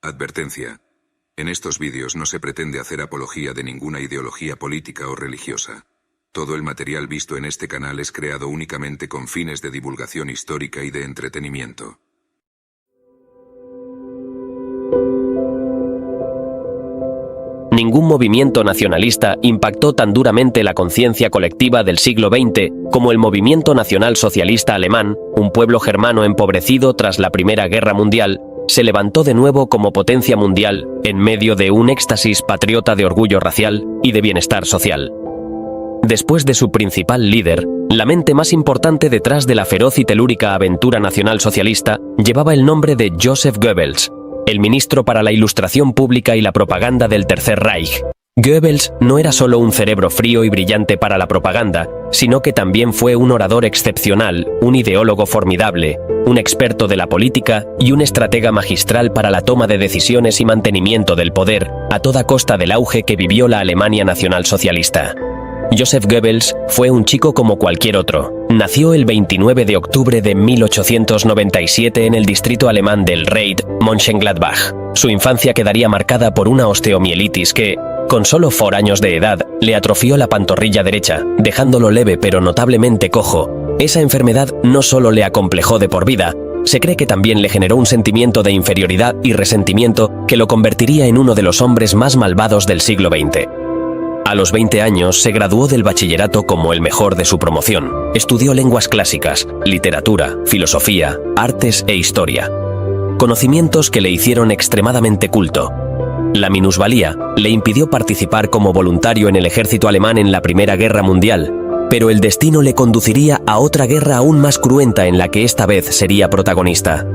Advertencia. En estos vídeos no se pretende hacer apología de ninguna ideología política o religiosa. Todo el material visto en este canal es creado únicamente con fines de divulgación histórica y de entretenimiento. Ningún movimiento nacionalista impactó tan duramente la conciencia colectiva del siglo XX como el movimiento nacional socialista alemán, un pueblo germano empobrecido tras la Primera Guerra Mundial, se levantó de nuevo como potencia mundial en medio de un éxtasis patriota de orgullo racial y de bienestar social. Después de su principal líder, la mente más importante detrás de la feroz y telúrica aventura nacional socialista llevaba el nombre de Joseph Goebbels, el ministro para la ilustración pública y la propaganda del Tercer Reich. Goebbels no era solo un cerebro frío y brillante para la propaganda, sino que también fue un orador excepcional, un ideólogo formidable, un experto de la política y un estratega magistral para la toma de decisiones y mantenimiento del poder, a toda costa del auge que vivió la Alemania nacionalsocialista. Joseph Goebbels fue un chico como cualquier otro. Nació el 29 de octubre de 1897 en el distrito alemán del Reit, Mönchengladbach. Su infancia quedaría marcada por una osteomielitis que, con solo 4 años de edad, le atrofió la pantorrilla derecha, dejándolo leve pero notablemente cojo. Esa enfermedad no solo le acomplejó de por vida, se cree que también le generó un sentimiento de inferioridad y resentimiento que lo convertiría en uno de los hombres más malvados del siglo XX. A los 20 años se graduó del bachillerato como el mejor de su promoción. Estudió lenguas clásicas, literatura, filosofía, artes e historia. Conocimientos que le hicieron extremadamente culto. La minusvalía le impidió participar como voluntario en el ejército alemán en la Primera Guerra Mundial, pero el destino le conduciría a otra guerra aún más cruenta en la que esta vez sería protagonista.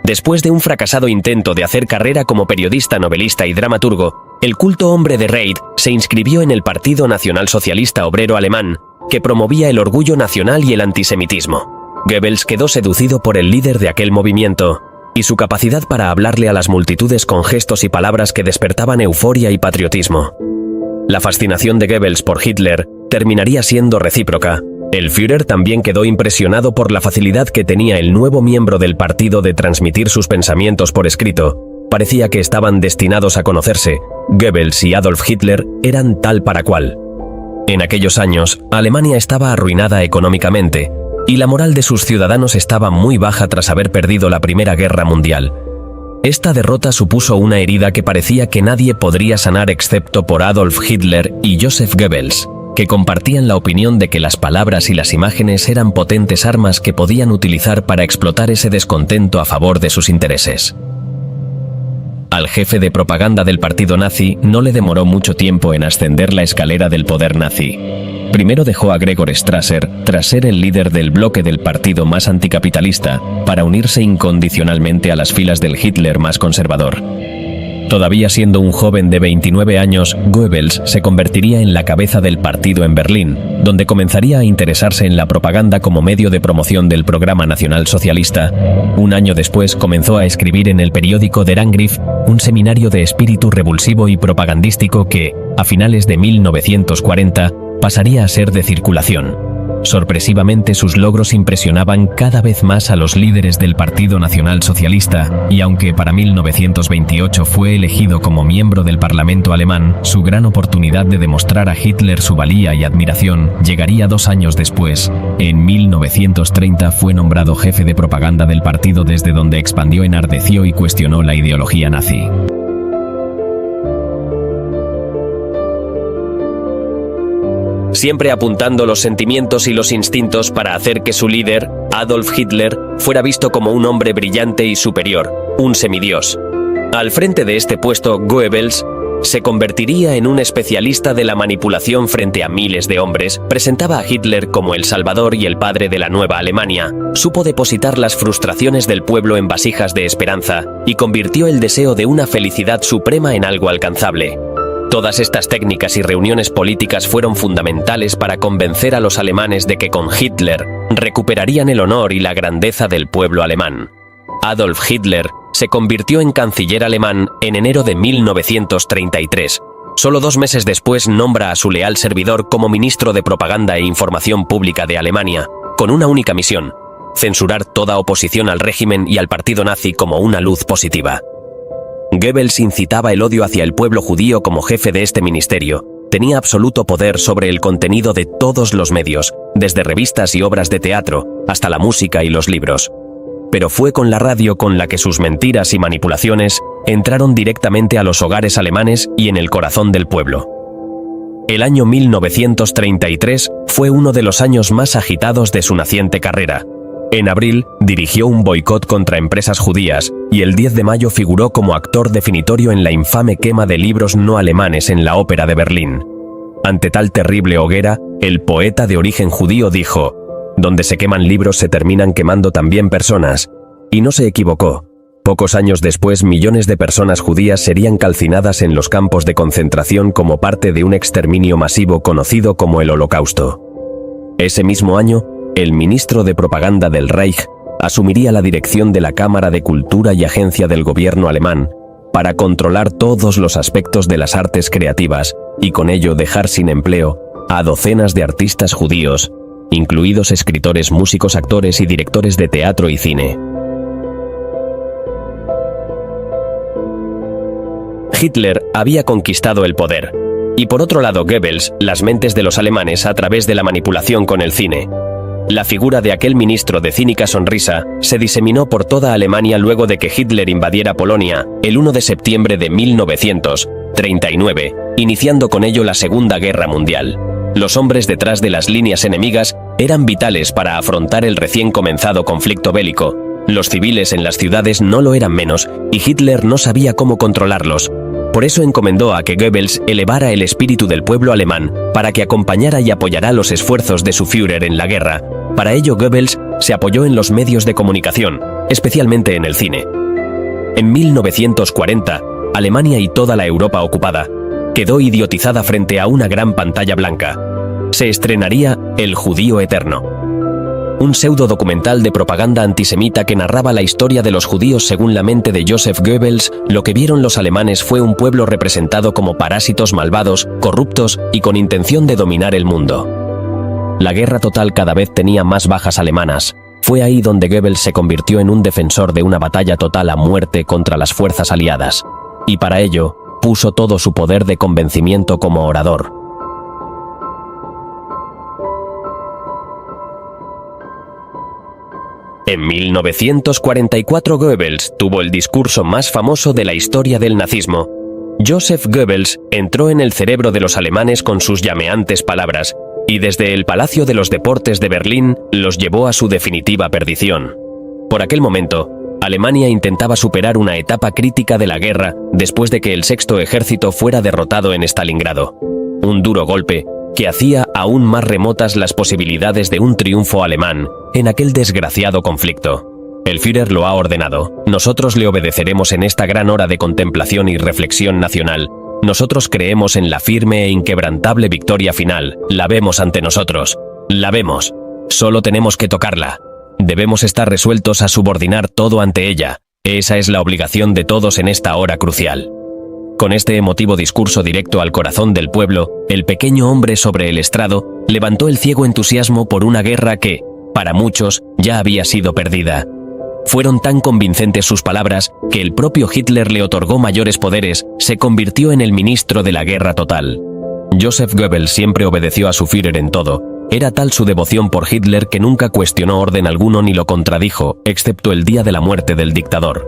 Después de un fracasado intento de hacer carrera como periodista, novelista y dramaturgo, el culto hombre de Reit se inscribió en el Partido Nacionalsocialista Obrero Alemán, que promovía el orgullo nacional y el antisemitismo. Goebbels quedó seducido por el líder de aquel movimiento y su capacidad para hablarle a las multitudes con gestos y palabras que despertaban euforia y patriotismo. La fascinación de Goebbels por Hitler terminaría siendo recíproca. El Führer también quedó impresionado por la facilidad que tenía el nuevo miembro del partido de transmitir sus pensamientos por escrito. Parecía que estaban destinados a conocerse. Goebbels y Adolf Hitler eran tal para cual. En aquellos años, Alemania estaba arruinada económicamente, y la moral de sus ciudadanos estaba muy baja tras haber perdido la Primera Guerra Mundial. Esta derrota supuso una herida que parecía que nadie podría sanar excepto por Adolf Hitler y Joseph Goebbels, que compartían la opinión de que las palabras y las imágenes eran potentes armas que podían utilizar para explotar ese descontento a favor de sus intereses. Al jefe de propaganda del partido nazi no le demoró mucho tiempo en ascender la escalera del poder nazi. Primero dejó a Gregor Strasser, tras ser el líder del bloque del partido más anticapitalista, para unirse incondicionalmente a las filas del Hitler más conservador. Todavía siendo un joven de 29 años, Goebbels se convertiría en la cabeza del partido en Berlín, donde comenzaría a interesarse en la propaganda como medio de promoción del programa nacional socialista. Un año después comenzó a escribir en el periódico Der Angriff, un seminario de espíritu revulsivo y propagandístico que, a finales de 1940, pasaría a ser de circulación. Sorpresivamente, sus logros impresionaban cada vez más a los líderes del Partido Nacional Socialista, y aunque para 1928 fue elegido como miembro del Parlamento alemán, su gran oportunidad de demostrar a Hitler su valía y admiración llegaría 2 años después. En 1930 fue nombrado jefe de propaganda del partido, desde donde expandió, enardeció y cuestionó la ideología nazi. Siempre apuntando los sentimientos y los instintos para hacer que su líder, Adolf Hitler, fuera visto como un hombre brillante y superior, un semidios. Al frente de este puesto, Goebbels se convertiría en un especialista de la manipulación frente a miles de hombres, presentaba a Hitler como el salvador y el padre de la nueva Alemania, supo depositar las frustraciones del pueblo en vasijas de esperanza y convirtió el deseo de una felicidad suprema en algo alcanzable. Todas estas técnicas y reuniones políticas fueron fundamentales para convencer a los alemanes de que con Hitler recuperarían el honor y la grandeza del pueblo alemán. Adolf Hitler se convirtió en canciller alemán en enero de 1933. Solo 2 meses después nombra a su leal servidor como ministro de Propaganda e Información Pública de Alemania, con una única misión: censurar toda oposición al régimen y al partido nazi como una luz positiva. Goebbels incitaba el odio hacia el pueblo judío como jefe de este ministerio. Tenía absoluto poder sobre el contenido de todos los medios, desde revistas y obras de teatro hasta la música y los libros. Pero fue con la radio con la que sus mentiras y manipulaciones entraron directamente a los hogares alemanes y en el corazón del pueblo. El año 1933 fue uno de los años más agitados de su naciente carrera. En abril, dirigió un boicot contra empresas judías y el 10 de mayo figuró como actor definitorio en la infame quema de libros no alemanes en la Ópera de Berlín. Ante tal terrible hoguera, el poeta de origen judío dijo: «Donde se queman libros se terminan quemando también personas». Y no se equivocó. Pocos años después, millones de personas judías serían calcinadas en los campos de concentración como parte de un exterminio masivo conocido como el Holocausto. Ese mismo año, el ministro de propaganda del Reich asumiría la dirección de la Cámara de Cultura y Agencia del gobierno alemán para controlar todos los aspectos de las artes creativas y con ello dejar sin empleo a docenas de artistas judíos, incluidos escritores, músicos, actores y directores de teatro y cine. Hitler había conquistado el poder, y por otro lado Goebbels, las mentes de los alemanes a través de la manipulación con el cine. La figura de aquel ministro de cínica sonrisa se diseminó por toda Alemania luego de que Hitler invadiera Polonia el 1 de septiembre de 1939, iniciando con ello la Segunda Guerra Mundial. Los hombres detrás de las líneas enemigas eran vitales para afrontar el recién comenzado conflicto bélico. Los civiles en las ciudades no lo eran menos, y Hitler no sabía cómo controlarlos. Por eso encomendó a que Goebbels elevara el espíritu del pueblo alemán para que acompañara y apoyara los esfuerzos de su Führer en la guerra. Para ello Goebbels se apoyó en los medios de comunicación, especialmente en el cine. En 1940, Alemania y toda la Europa ocupada quedó idiotizada frente a una gran pantalla blanca. Se estrenaría El Judío Eterno, un pseudo documental de propaganda antisemita que narraba la historia de los judíos según la mente de Joseph Goebbels. Lo que vieron los alemanes fue un pueblo representado como parásitos malvados, corruptos y con intención de dominar el mundo. La guerra total cada vez tenía más bajas alemanas. Fue ahí donde Goebbels se convirtió en un defensor de una batalla total a muerte contra las fuerzas aliadas, y para ello puso todo su poder de convencimiento como orador. En 1944 Goebbels tuvo el discurso más famoso de la historia del nazismo. Joseph Goebbels entró en el cerebro de los alemanes con sus llameantes palabras, y desde el Palacio de los Deportes de Berlín los llevó a su definitiva perdición. Por aquel momento, Alemania intentaba superar una etapa crítica de la guerra después de que el Sexto Ejército fuera derrotado en Stalingrado. Un duro golpe que hacía aún más remotas las posibilidades de un triunfo alemán en aquel desgraciado conflicto. El Führer lo ha ordenado. Nosotros le obedeceremos en esta gran hora de contemplación y reflexión nacional. Nosotros creemos en la firme e inquebrantable victoria final. La vemos ante nosotros. La vemos. Solo tenemos que tocarla. Debemos estar resueltos a subordinar todo ante ella. Esa es la obligación de todos en esta hora crucial. Con este emotivo discurso directo al corazón del pueblo, el pequeño hombre sobre el estrado levantó el ciego entusiasmo por una guerra que, para muchos, ya había sido perdida. Fueron tan convincentes sus palabras que el propio Hitler le otorgó mayores poderes, se convirtió en el ministro de la guerra total. Joseph Goebbels siempre obedeció a su Führer en todo. Era tal su devoción por Hitler que nunca cuestionó orden alguno ni lo contradijo, excepto el día de la muerte del dictador,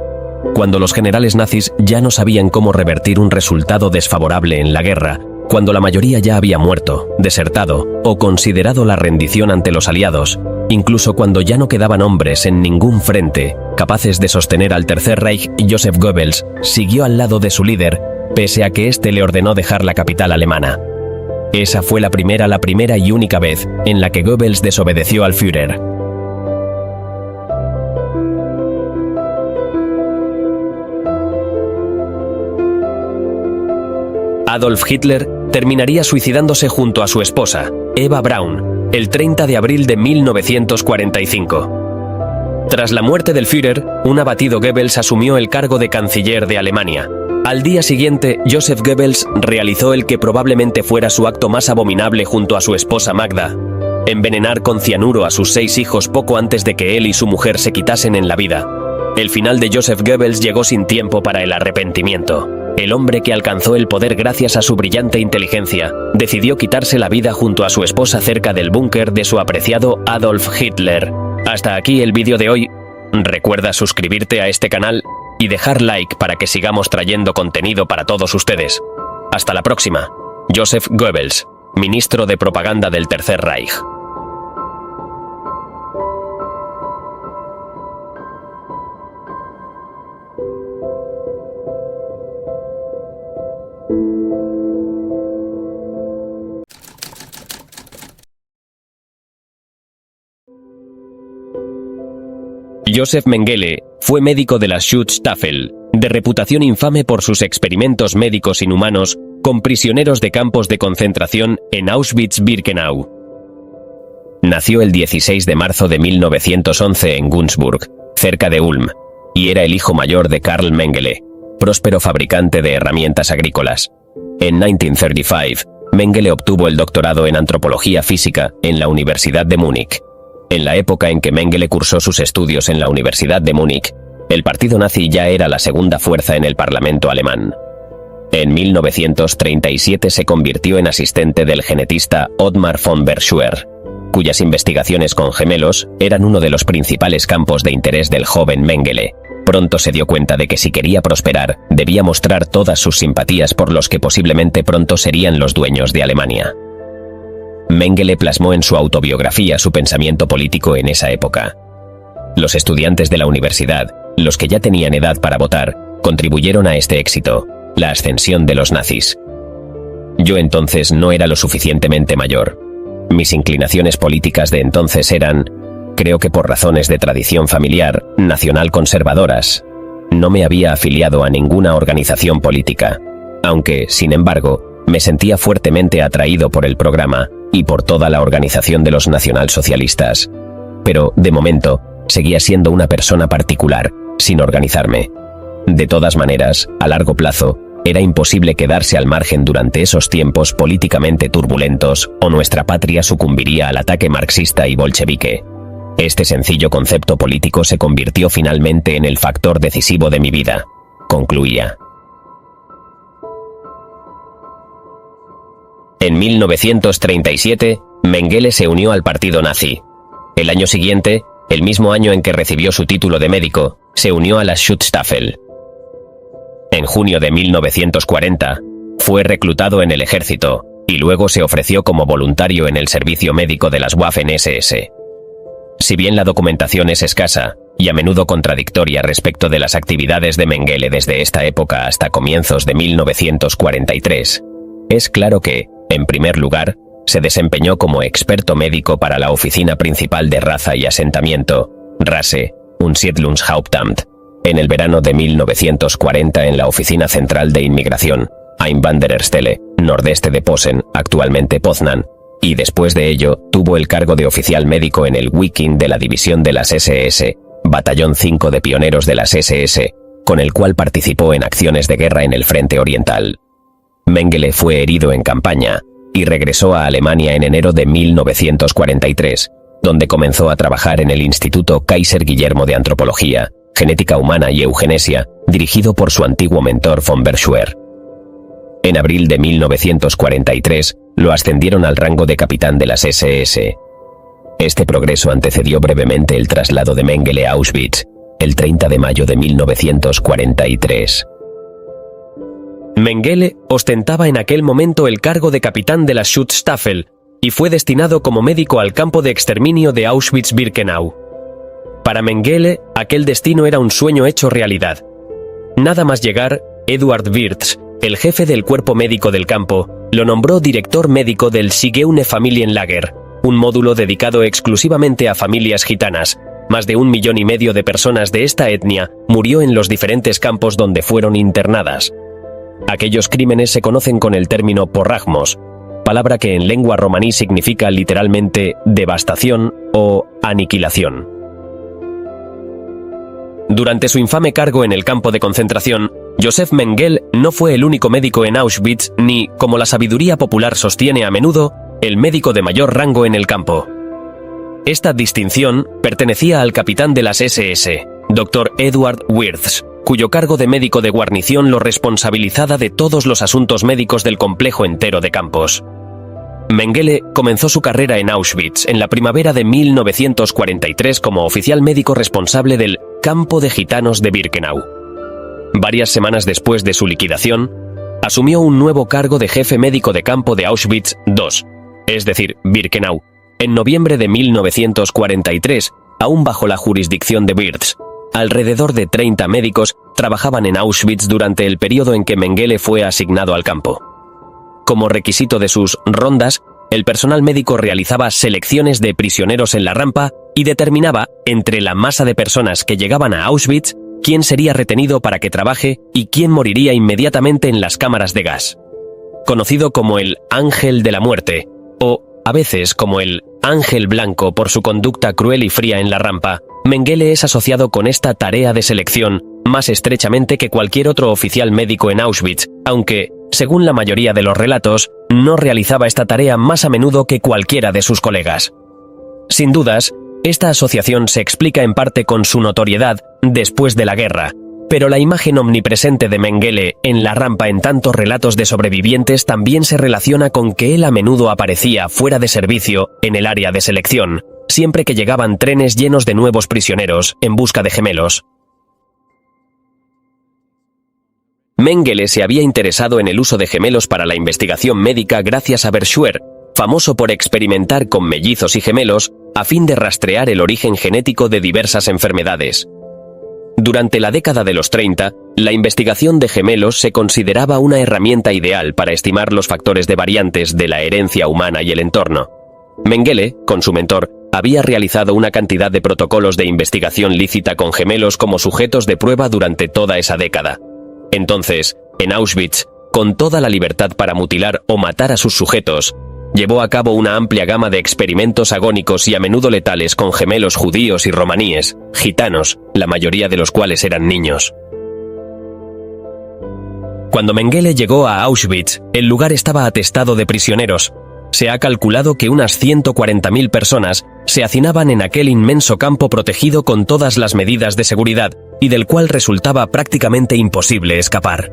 cuando los generales nazis ya no sabían cómo revertir un resultado desfavorable en la guerra, cuando la mayoría ya había muerto, desertado o considerado la rendición ante los aliados, incluso cuando ya no quedaban hombres en ningún frente capaces de sostener al Tercer Reich. Joseph Goebbels siguió al lado de su líder, pese a que éste le ordenó dejar la capital alemana. Esa fue la primera y única vez en la que Goebbels desobedeció al Führer. Adolf Hitler terminaría suicidándose junto a su esposa, Eva Braun, el 30 de abril de 1945. Tras la muerte del Führer, un abatido Goebbels asumió el cargo de canciller de Alemania. Al día siguiente, Joseph Goebbels realizó el que probablemente fuera su acto más abominable junto a su esposa Magda. envenenar con cianuro a sus 6 hijos poco antes de que él y su mujer se quitasen en la vida. El final de Joseph Goebbels llegó sin tiempo para el arrepentimiento. El hombre que alcanzó el poder gracias a su brillante inteligencia, decidió quitarse la vida junto a su esposa cerca del búnker de su apreciado Adolf Hitler. Hasta aquí el vídeo de hoy. Recuerda suscribirte a este canal y dejar like para que sigamos trayendo contenido para todos ustedes. Hasta la próxima. Joseph Goebbels, ministro de propaganda del Tercer Reich. Joseph Mengele fue médico de la Schutzstaffel, de reputación infame por sus experimentos médicos inhumanos con prisioneros de campos de concentración en Auschwitz-Birkenau. Nació el 16 de marzo de 1911 en Günzburg, cerca de Ulm, y era el hijo mayor de Karl Mengele, próspero fabricante de herramientas agrícolas. En 1935, Mengele obtuvo el doctorado en antropología física en la Universidad de Múnich. En la época en que Mengele cursó sus estudios en la Universidad de Múnich, el partido nazi ya era la segunda fuerza en el Parlamento alemán. En 1937 se convirtió en asistente del genetista Ottmar von Verschuer, cuyas investigaciones con gemelos eran uno de los principales campos de interés del joven Mengele. Pronto se dio cuenta de que si quería prosperar, debía mostrar todas sus simpatías por los que posiblemente pronto serían los dueños de Alemania. Mengele plasmó en su autobiografía su pensamiento político en esa época. Los estudiantes de la universidad, los que ya tenían edad para votar, contribuyeron a este éxito, la ascensión de los nazis. Yo entonces no era lo suficientemente mayor. Mis inclinaciones políticas de entonces eran, creo que por razones de tradición familiar, nacional conservadoras. No me había afiliado a ninguna organización política, aunque, sin embargo, me sentía fuertemente atraído por el programa y por toda la organización de los nacionalsocialistas. Pero, de momento, seguía siendo una persona particular, sin organizarme. De todas maneras, a largo plazo, era imposible quedarse al margen durante esos tiempos políticamente turbulentos, o nuestra patria sucumbiría al ataque marxista y bolchevique. Este sencillo concepto político se convirtió finalmente en el factor decisivo de mi vida, concluía. En 1937, Mengele se unió al partido nazi. El año siguiente, el mismo año en que recibió su título de médico, se unió a la Schutzstaffel. En junio de 1940, fue reclutado en el ejército, y luego se ofreció como voluntario en el servicio médico de las Waffen-SS. Si bien la documentación es escasa, y a menudo contradictoria respecto de las actividades de Mengele desde esta época hasta comienzos de 1943, es claro que, en primer lugar, se desempeñó como experto médico para la Oficina Principal de Raza y Asentamiento, Rasse und Siedlungshauptamt, en el verano de 1940 en la Oficina Central de Inmigración, Einwandererstelle, nordeste de Posen, actualmente Poznan, y después de ello tuvo el cargo de oficial médico en el Wiking de la División de las SS, Batallón 5 de Pioneros de las SS, con el cual participó en acciones de guerra en el Frente Oriental. Mengele fue herido en campaña y regresó a Alemania en enero de 1943, donde comenzó a trabajar en el Instituto Kaiser Guillermo de Antropología, Genética Humana y Eugenesia, dirigido por su antiguo mentor von Verschuer. En abril de 1943, lo ascendieron al rango de capitán de las SS. Este progreso antecedió brevemente el traslado de Mengele a Auschwitz, el 30 de mayo de 1943. Mengele ostentaba en aquel momento el cargo de capitán de la Schutzstaffel y fue destinado como médico al campo de exterminio de Auschwitz-Birkenau. Para Mengele, aquel destino era un sueño hecho realidad. Nada más llegar, Eduard Wirtz, el jefe del cuerpo médico del campo, lo nombró director médico del Sigeune Familienlager, un módulo dedicado exclusivamente a familias gitanas. Más de 1,5 millones de personas de esta etnia murió en los diferentes campos donde fueron internadas. Aquellos crímenes se conocen con el término porragmos, palabra que en lengua romaní significa literalmente devastación o aniquilación. Durante su infame cargo en el campo de concentración, Joseph Mengele no fue el único médico en Auschwitz ni, como la sabiduría popular sostiene a menudo, el médico de mayor rango en el campo. Esta distinción pertenecía al capitán de las SS, Dr. Edward Wirths, cuyo cargo de médico de guarnición lo responsabilizaba de todos los asuntos médicos del complejo entero de campos. Mengele comenzó su carrera en Auschwitz en la primavera de 1943 como oficial médico responsable del campo de gitanos de Birkenau. Varias semanas después de su liquidación, asumió un nuevo cargo de jefe médico de campo de Auschwitz II, es decir, Birkenau, en noviembre de 1943, aún bajo la jurisdicción de Wirths. Alrededor de 30 médicos trabajaban en Auschwitz durante el periodo en que Mengele fue asignado al campo. Como requisito de sus rondas, el personal médico realizaba selecciones de prisioneros en la rampa y determinaba, entre la masa de personas que llegaban a Auschwitz, quién sería retenido para que trabaje y quién moriría inmediatamente en las cámaras de gas. Conocido como el Ángel de la Muerte, o a veces como el Ángel Blanco por su conducta cruel y fría en la rampa, Mengele es asociado con esta tarea de selección más estrechamente que cualquier otro oficial médico en Auschwitz, aunque, según la mayoría de los relatos, no realizaba esta tarea más a menudo que cualquiera de sus colegas. Sin dudas, esta asociación se explica en parte con su notoriedad después de la guerra, pero la imagen omnipresente de Mengele en la rampa en tantos relatos de sobrevivientes también se relaciona con que él a menudo aparecía fuera de servicio en el área de selección, siempre que llegaban trenes llenos de nuevos prisioneros en busca de gemelos. Mengele se había interesado en el uso de gemelos para la investigación médica gracias a Verschuer, famoso por experimentar con mellizos y gemelos a fin de rastrear el origen genético de diversas enfermedades. Durante la década de los 30, la investigación de gemelos se consideraba una herramienta ideal para estimar los factores de variantes de la herencia humana y el entorno. Mengele, con su mentor, había realizado una cantidad de protocolos de investigación lícita con gemelos como sujetos de prueba durante toda esa década. Entonces, en Auschwitz, con toda la libertad para mutilar o matar a sus sujetos, llevó a cabo una amplia gama de experimentos agónicos y a menudo letales con gemelos judíos y romaníes, gitanos, la mayoría de los cuales eran niños. Cuando Mengele llegó a Auschwitz, el lugar estaba atestado de prisioneros. Se ha calculado que unas 140.000 personas se hacinaban en aquel inmenso campo protegido con todas las medidas de seguridad y del cual resultaba prácticamente imposible escapar.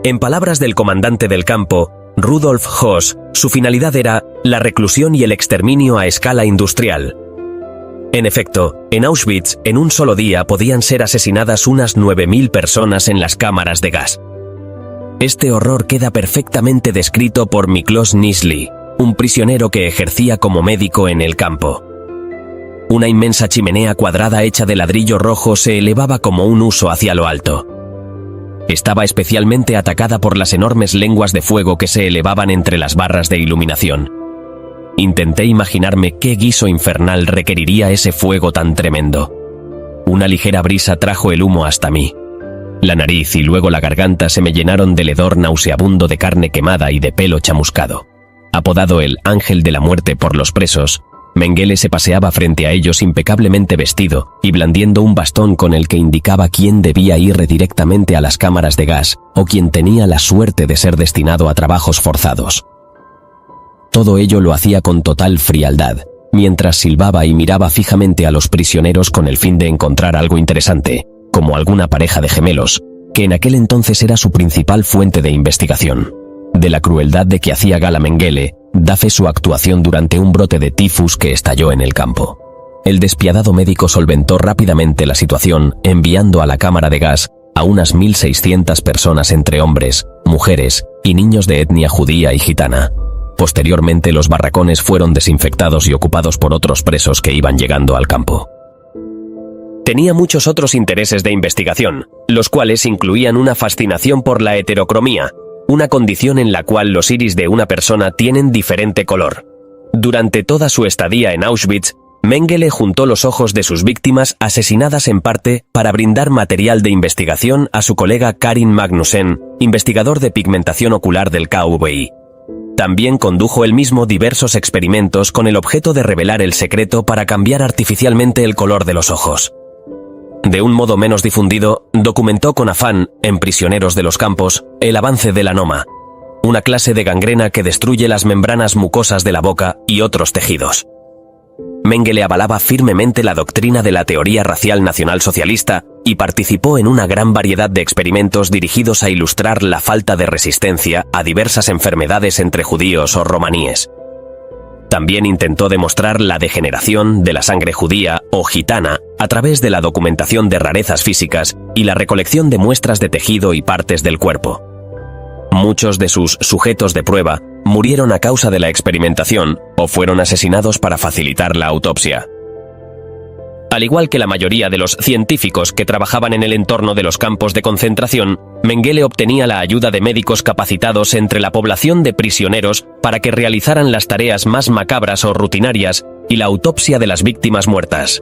En palabras del comandante del campo, Rudolf Höss, su finalidad era la reclusión y el exterminio a escala industrial. En efecto, en Auschwitz, en un solo día podían ser asesinadas unas 9.000 personas en las cámaras de gas. Este horror queda perfectamente descrito por Miklos Nisli, un prisionero que ejercía como médico en el campo. Una inmensa chimenea cuadrada hecha de ladrillo rojo se elevaba como un huso hacia lo alto. Estaba especialmente atacada por las enormes lenguas de fuego que se elevaban entre las barras de iluminación. Intenté imaginarme qué guiso infernal requeriría ese fuego tan tremendo. Una ligera brisa trajo el humo hasta mí. La nariz y luego la garganta se me llenaron del hedor nauseabundo de carne quemada y de pelo chamuscado. Apodado el Ángel de la Muerte por los presos, Mengele se paseaba frente a ellos impecablemente vestido y blandiendo un bastón con el que indicaba quién debía ir directamente a las cámaras de gas o quien tenía la suerte de ser destinado a trabajos forzados. Todo ello lo hacía con total frialdad, mientras silbaba y miraba fijamente a los prisioneros con el fin de encontrar algo interesante, como alguna pareja de gemelos, que en aquel entonces era su principal fuente de investigación. De la crueldad de que hacía gala Mengele, da fe su actuación durante un brote de tifus que estalló en el campo. El despiadado médico solventó rápidamente la situación, enviando a la cámara de gas a unas 1.600 personas entre hombres, mujeres y niños de etnia judía y gitana. Posteriormente los barracones fueron desinfectados y ocupados por otros presos que iban llegando al campo. Tenía muchos otros intereses de investigación, los cuales incluían una fascinación por la heterocromía, una condición en la cual los iris de una persona tienen diferente color. Durante toda su estadía en Auschwitz, Mengele juntó los ojos de sus víctimas asesinadas en parte para brindar material de investigación a su colega Karin Magnussen, investigador de pigmentación ocular del KGB. También condujo él mismo diversos experimentos con el objeto de revelar el secreto para cambiar artificialmente el color de los ojos. De un modo menos difundido, documentó con afán, en prisioneros de los campos, el avance del anoma, una clase de gangrena que destruye las membranas mucosas de la boca y otros tejidos. Mengele avalaba firmemente la doctrina de la teoría racial nacionalsocialista y participó en una gran variedad de experimentos dirigidos a ilustrar la falta de resistencia a diversas enfermedades entre judíos o romaníes. También intentó demostrar la degeneración de la sangre judía o gitana a través de la documentación de rarezas físicas y la recolección de muestras de tejido y partes del cuerpo. Muchos de sus sujetos de prueba murieron a causa de la experimentación o fueron asesinados para facilitar la autopsia. Al igual que la mayoría de los científicos que trabajaban en el entorno de los campos de concentración, Mengele obtenía la ayuda de médicos capacitados entre la población de prisioneros para que realizaran las tareas más macabras o rutinarias y la autopsia de las víctimas muertas.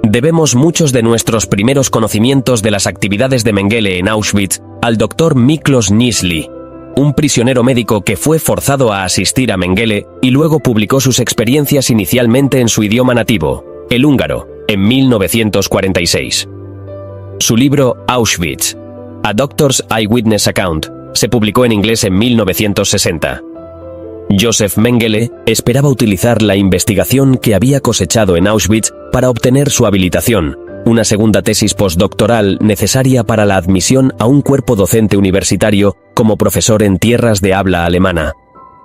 Debemos muchos de nuestros primeros conocimientos de las actividades de Mengele en Auschwitz al Dr. Miklos Niszli, un prisionero médico que fue forzado a asistir a Mengele y luego publicó sus experiencias inicialmente en su idioma nativo, el húngaro, en 1946. Su libro Auschwitz, A Doctor's Eyewitness Account, se publicó en inglés en 1960. Joseph Mengele esperaba utilizar la investigación que había cosechado en Auschwitz para obtener su habilitación, una segunda tesis postdoctoral necesaria para la admisión a un cuerpo docente universitario como profesor en tierras de habla alemana.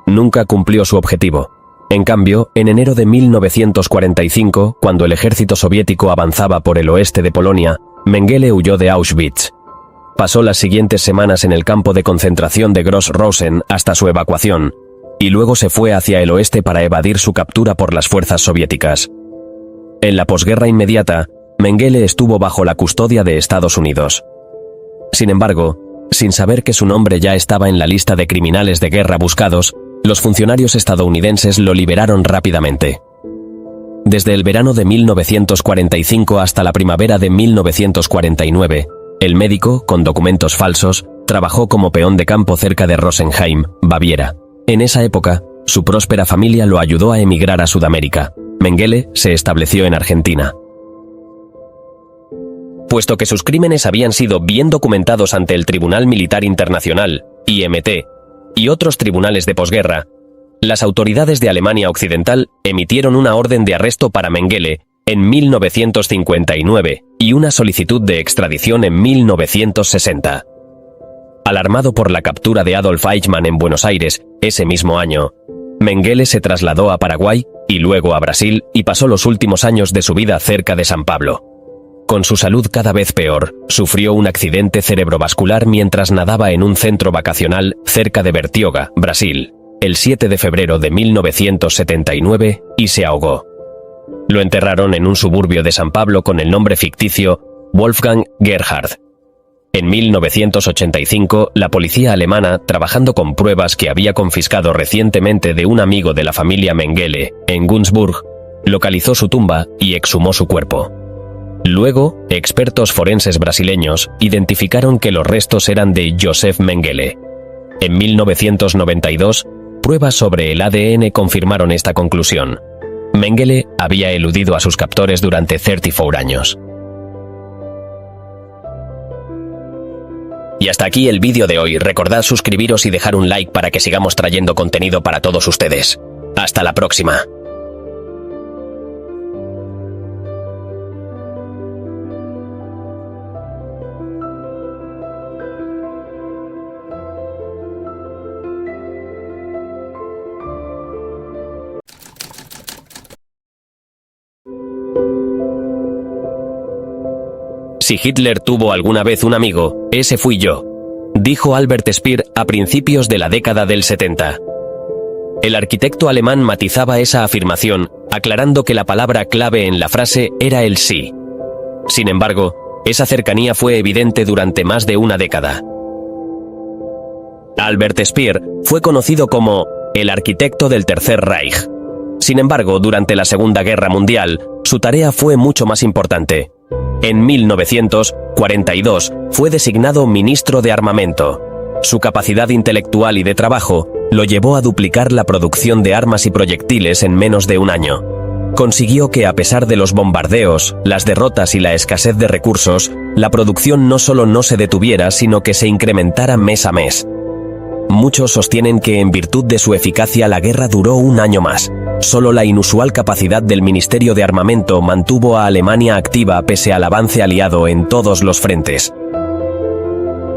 Nunca cumplió su objetivo. En cambio, en enero de 1945, cuando el ejército soviético avanzaba por el oeste de Polonia, Mengele huyó de Auschwitz. Pasó las siguientes semanas en el campo de concentración de Gross-Rosen hasta su evacuación, y luego se fue hacia el oeste para evadir su captura por las fuerzas soviéticas. En la posguerra inmediata, Mengele estuvo bajo la custodia de Estados Unidos. Sin embargo, sin saber que su nombre ya estaba en la lista de criminales de guerra buscados, los funcionarios estadounidenses lo liberaron rápidamente. Desde el verano de 1945 hasta la primavera de 1949, el médico, con documentos falsos, trabajó como peón de campo cerca de Rosenheim, Baviera. En esa época, su próspera familia lo ayudó a emigrar a Sudamérica. Mengele se estableció en Argentina. Puesto que sus crímenes habían sido bien documentados ante el Tribunal Militar Internacional, IMT, y otros tribunales de posguerra, las autoridades de Alemania Occidental emitieron una orden de arresto para Mengele en 1959 y una solicitud de extradición en 1960. Alarmado por la captura de Adolf Eichmann en Buenos Aires ese mismo año, Mengele se trasladó a Paraguay y luego a Brasil y pasó los últimos años de su vida cerca de San Pablo. Con su salud cada vez peor, sufrió un accidente cerebrovascular mientras nadaba en un centro vacacional cerca de Bertioga, Brasil, el 7 de febrero de 1979 y se ahogó. Lo enterraron en un suburbio de San Pablo con el nombre ficticio Wolfgang Gerhard. En 1985, la policía alemana, trabajando con pruebas que había confiscado recientemente de un amigo de la familia Mengele en Günzburg, localizó su tumba y exhumó su cuerpo. Luego, expertos forenses brasileños identificaron que los restos eran de Joseph Mengele. En 1992, pruebas sobre el ADN confirmaron esta conclusión. Mengele había eludido a sus captores durante 34 años. Y hasta aquí el vídeo de hoy. Recordad suscribiros y dejar un like para que sigamos trayendo contenido para todos ustedes. Hasta la próxima. Si Hitler tuvo alguna vez un amigo, ese fui yo, dijo Albert Speer a principios de la década del 70. El arquitecto alemán matizaba esa afirmación, aclarando que la palabra clave en la frase era el sí. Sin embargo, esa cercanía fue evidente durante más de una década. Albert Speer fue conocido como el arquitecto del Tercer Reich. Sin embargo, durante la Segunda Guerra Mundial, su tarea fue mucho más importante. En 1942 fue designado ministro de Armamento. Su capacidad intelectual y de trabajo lo llevó a duplicar la producción de armas y proyectiles en menos de un año. Consiguió que, a pesar de los bombardeos, las derrotas y la escasez de recursos, la producción no solo no se detuviera, sino que se incrementara mes a mes. Muchos sostienen que en virtud de su eficacia la guerra duró un año más. solo la inusual capacidad del Ministerio de Armamento mantuvo a Alemania activa pese al avance aliado en todos los frentes.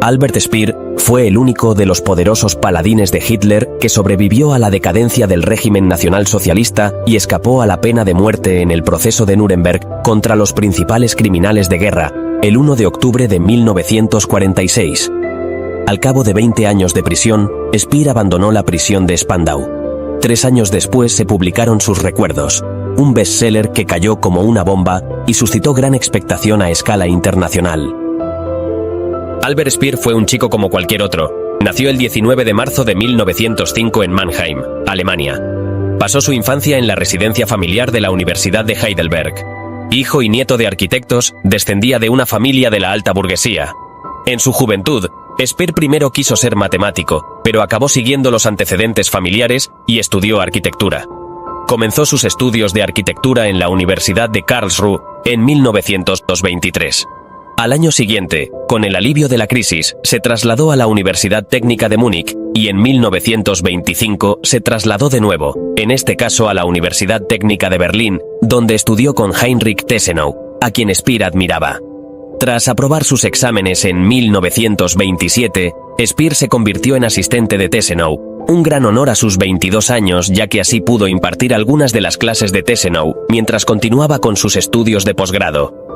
Albert Speer fue el único de los poderosos paladines de Hitler que sobrevivió a la decadencia del régimen nacionalsocialista y escapó a la pena de muerte en el proceso de Nuremberg contra los principales criminales de guerra, el 1 de octubre de 1946. Al cabo de 20 años de prisión, Speer abandonó la prisión de Spandau. 3 años después se publicaron sus recuerdos, un bestseller que cayó como una bomba y suscitó gran expectación a escala internacional. Albert Speer fue un chico como cualquier otro. Nació el 19 de marzo de 1905 en Mannheim, Alemania. Pasó su infancia en la residencia familiar de la Universidad de Heidelberg. Hijo y nieto de arquitectos, descendía de una familia de la alta burguesía. En su juventud, Speer primero quiso ser matemático, pero acabó siguiendo los antecedentes familiares y estudió arquitectura. Comenzó sus estudios de arquitectura en la Universidad de Karlsruhe en 1923. Al año siguiente, con el alivio de la crisis, se trasladó a la Universidad Técnica de Múnich y en 1925 se trasladó de nuevo, en este caso a la Universidad Técnica de Berlín, donde estudió con Heinrich Tessenow, a quien Speer admiraba. Tras aprobar sus exámenes en 1927, Speer se convirtió en asistente de Tessenow, un gran honor a sus 22 años ya que así pudo impartir algunas de las clases de Tessenow mientras continuaba con sus estudios de posgrado.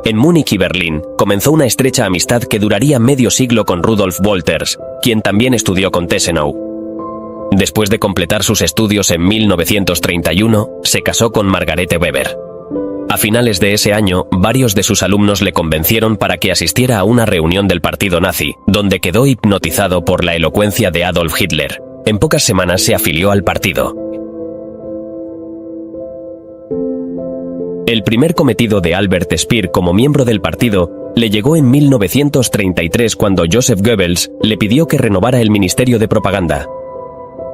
En Múnich y Berlín, comenzó una estrecha amistad que duraría medio siglo con Rudolf Wolters, quien también estudió con Tessenow. Después de completar sus estudios en 1931, se casó con Margarete Weber. A finales de ese año, varios de sus alumnos le convencieron para que asistiera a una reunión del partido nazi, donde quedó hipnotizado por la elocuencia de Adolf Hitler. En pocas semanas se afilió al partido. El primer cometido de Albert Speer como miembro del partido le llegó en 1933 cuando Joseph Goebbels le pidió que renovara el Ministerio de Propaganda.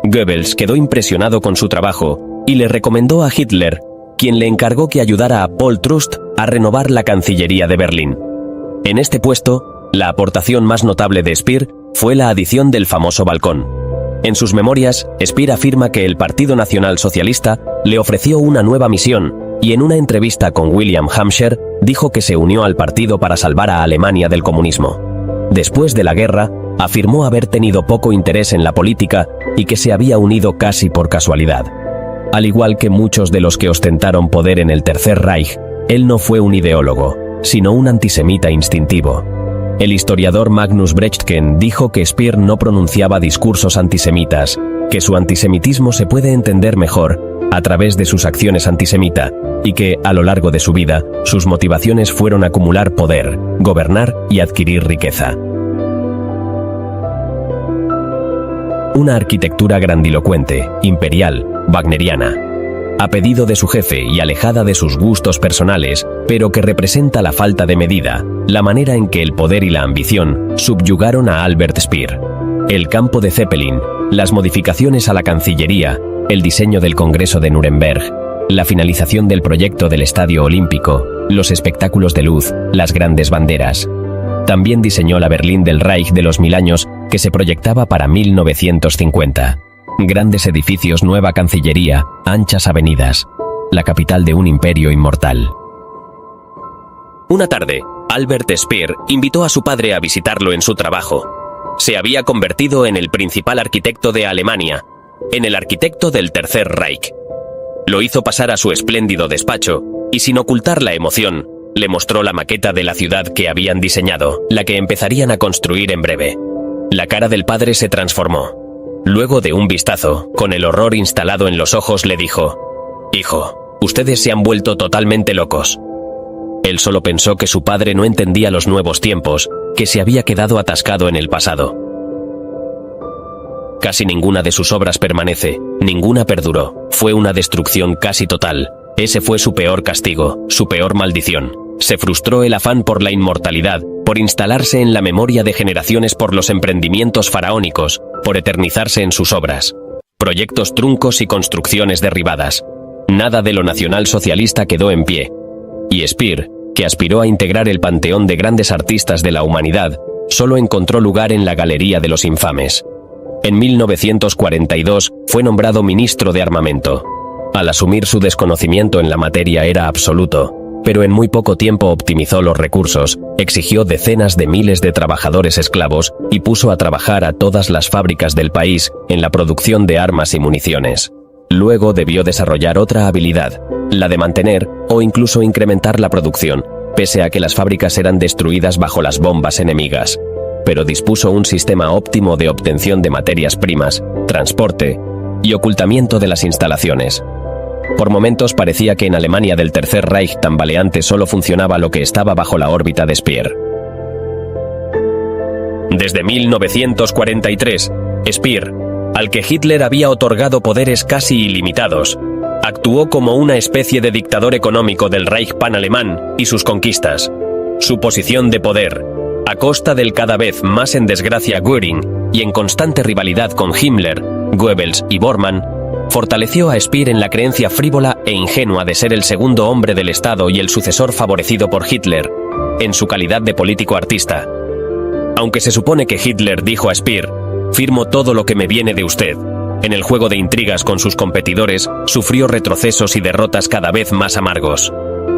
Goebbels quedó impresionado con su trabajo y le recomendó a Hitler, quien le encargó que ayudara a Paul Trust a renovar la Cancillería de Berlín. En este puesto, la aportación más notable de Speer fue la adición del famoso balcón. En sus memorias, Speer afirma que el Partido Nacional Socialista le ofreció una nueva misión y en una entrevista con William Hampshire dijo que se unió al partido para salvar a Alemania del comunismo. Después de la guerra, afirmó haber tenido poco interés en la política y que se había unido casi por casualidad. Al igual que muchos de los que ostentaron poder en el Tercer Reich, él no fue un ideólogo, sino un antisemita instintivo. El historiador Magnus Brechtken dijo que Speer no pronunciaba discursos antisemitas, que su antisemitismo se puede entender mejor a través de sus acciones antisemita, y que, a lo largo de su vida, sus motivaciones fueron acumular poder, gobernar y adquirir riqueza. Una arquitectura grandilocuente, imperial, wagneriana. A pedido de su jefe y alejada de sus gustos personales, pero que representa la falta de medida, la manera en que el poder y la ambición subyugaron a Albert Speer. El campo de Zeppelin, las modificaciones a la Cancillería, el diseño del Congreso de Nuremberg, la finalización del proyecto del Estadio Olímpico, los espectáculos de luz, las grandes banderas. También diseñó la Berlín del Reich de los 1000 años, que se proyectaba para 1950. Grandes edificios, nueva Cancillería, anchas avenidas. La capital de un imperio inmortal. Una tarde, Albert Speer invitó a su padre a visitarlo en su trabajo. Se había convertido en el principal arquitecto de Alemania, en el arquitecto del Tercer Reich. Lo hizo pasar a su espléndido despacho, y sin ocultar la emoción, le mostró la maqueta de la ciudad que habían diseñado, la que empezarían a construir en breve. La cara del padre se transformó. Luego de un vistazo, con el horror instalado en los ojos, le dijo: «Hijo, ustedes se han vuelto totalmente locos». Él solo pensó que su padre no entendía los nuevos tiempos, que se había quedado atascado en el pasado. Casi ninguna de sus obras permanece, ninguna perduró. Fue una destrucción casi total. Ese fue su peor castigo, su peor maldición. Se frustró el afán por la inmortalidad, por instalarse en la memoria de generaciones por los emprendimientos faraónicos, por eternizarse en sus obras. Proyectos truncos y construcciones derribadas. Nada de lo nacionalsocialista quedó en pie. Y Speer, que aspiró a integrar el panteón de grandes artistas de la humanidad, solo encontró lugar en la Galería de los Infames. En 1942 fue nombrado ministro de Armamento. Al asumir su desconocimiento en la materia era absoluto, pero en muy poco tiempo optimizó los recursos, exigió decenas de miles de trabajadores esclavos y puso a trabajar a todas las fábricas del país en la producción de armas y municiones. Luego debió desarrollar otra habilidad, la de mantener o incluso incrementar la producción, pese a que las fábricas eran destruidas bajo las bombas enemigas. Pero dispuso un sistema óptimo de obtención de materias primas, transporte y ocultamiento de las instalaciones. Por momentos parecía que en Alemania del Tercer Reich tambaleante solo funcionaba lo que estaba bajo la órbita de Speer. Desde 1943, Speer, al que Hitler había otorgado poderes casi ilimitados, actuó como una especie de dictador económico del Reich pan-alemán y sus conquistas. Su posición de poder, a costa del cada vez más en desgracia Göring y en constante rivalidad con Himmler, Goebbels y Bormann, fortaleció a Speer en la creencia frívola e ingenua de ser el segundo hombre del Estado y el sucesor favorecido por Hitler, en su calidad de político artista. Aunque se supone que Hitler dijo a Speer: «Firmo todo lo que me viene de usted», en el juego de intrigas con sus competidores, sufrió retrocesos y derrotas cada vez más amargos.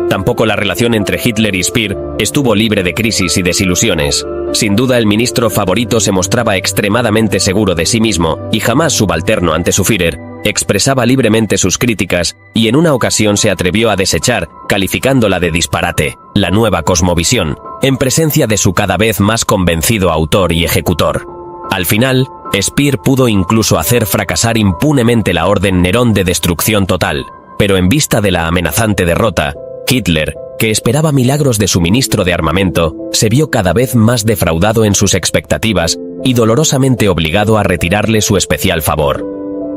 Tampoco la relación entre Hitler y Speer estuvo libre de crisis y desilusiones. Sin duda el ministro favorito se mostraba extremadamente seguro de sí mismo y jamás subalterno ante su Führer, expresaba libremente sus críticas y en una ocasión se atrevió a desechar, calificándola de disparate, la nueva cosmovisión, en presencia de su cada vez más convencido autor y ejecutor. Al final, Speer pudo incluso hacer fracasar impunemente la orden Nerón de destrucción total, pero en vista de la amenazante derrota, Hitler, que esperaba milagros de suministro de armamento, se vio cada vez más defraudado en sus expectativas y dolorosamente obligado a retirarle su especial favor.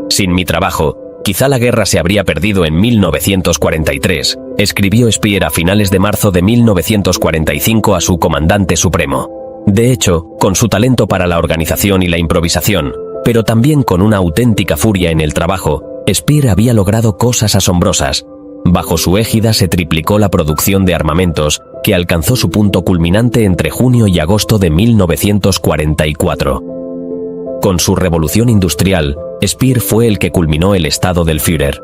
«Sin mi trabajo, quizá la guerra se habría perdido en 1943», escribió Speer a finales de marzo de 1945 a su comandante supremo. De hecho, con su talento para la organización y la improvisación, pero también con una auténtica furia en el trabajo, Speer había logrado cosas asombrosas. Bajo su égida se triplicó la producción de armamentos, que alcanzó su punto culminante entre junio y agosto de 1944. Con su revolución industrial, Speer fue el que culminó el estado del Führer.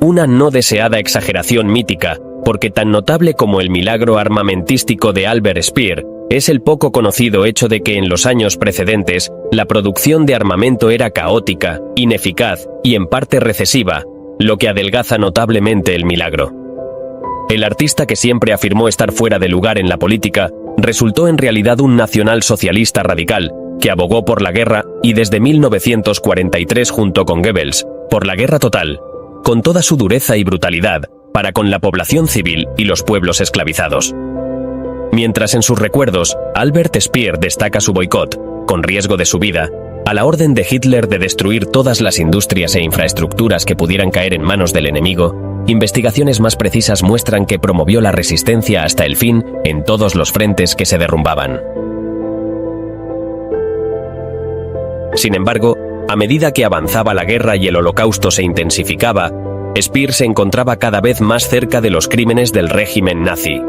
Una no deseada exageración mítica, porque tan notable como el milagro armamentístico de Albert Speer, es el poco conocido hecho de que en los años precedentes, la producción de armamento era caótica, ineficaz y en parte recesiva, lo que adelgaza notablemente el milagro. El artista que siempre afirmó estar fuera de lugar en la política, resultó en realidad un nacionalsocialista radical, que abogó por la guerra y desde 1943 junto con Goebbels, por la guerra total, con toda su dureza y brutalidad, para con la población civil y los pueblos esclavizados. Mientras en sus recuerdos, Albert Speer destaca su boicot, con riesgo de su vida, a la orden de Hitler de destruir todas las industrias e infraestructuras que pudieran caer en manos del enemigo, investigaciones más precisas muestran que promovió la resistencia hasta el fin en todos los frentes que se derrumbaban. Sin embargo, a medida que avanzaba la guerra y el holocausto se intensificaba, Speer se encontraba cada vez más cerca de los crímenes del régimen nazi.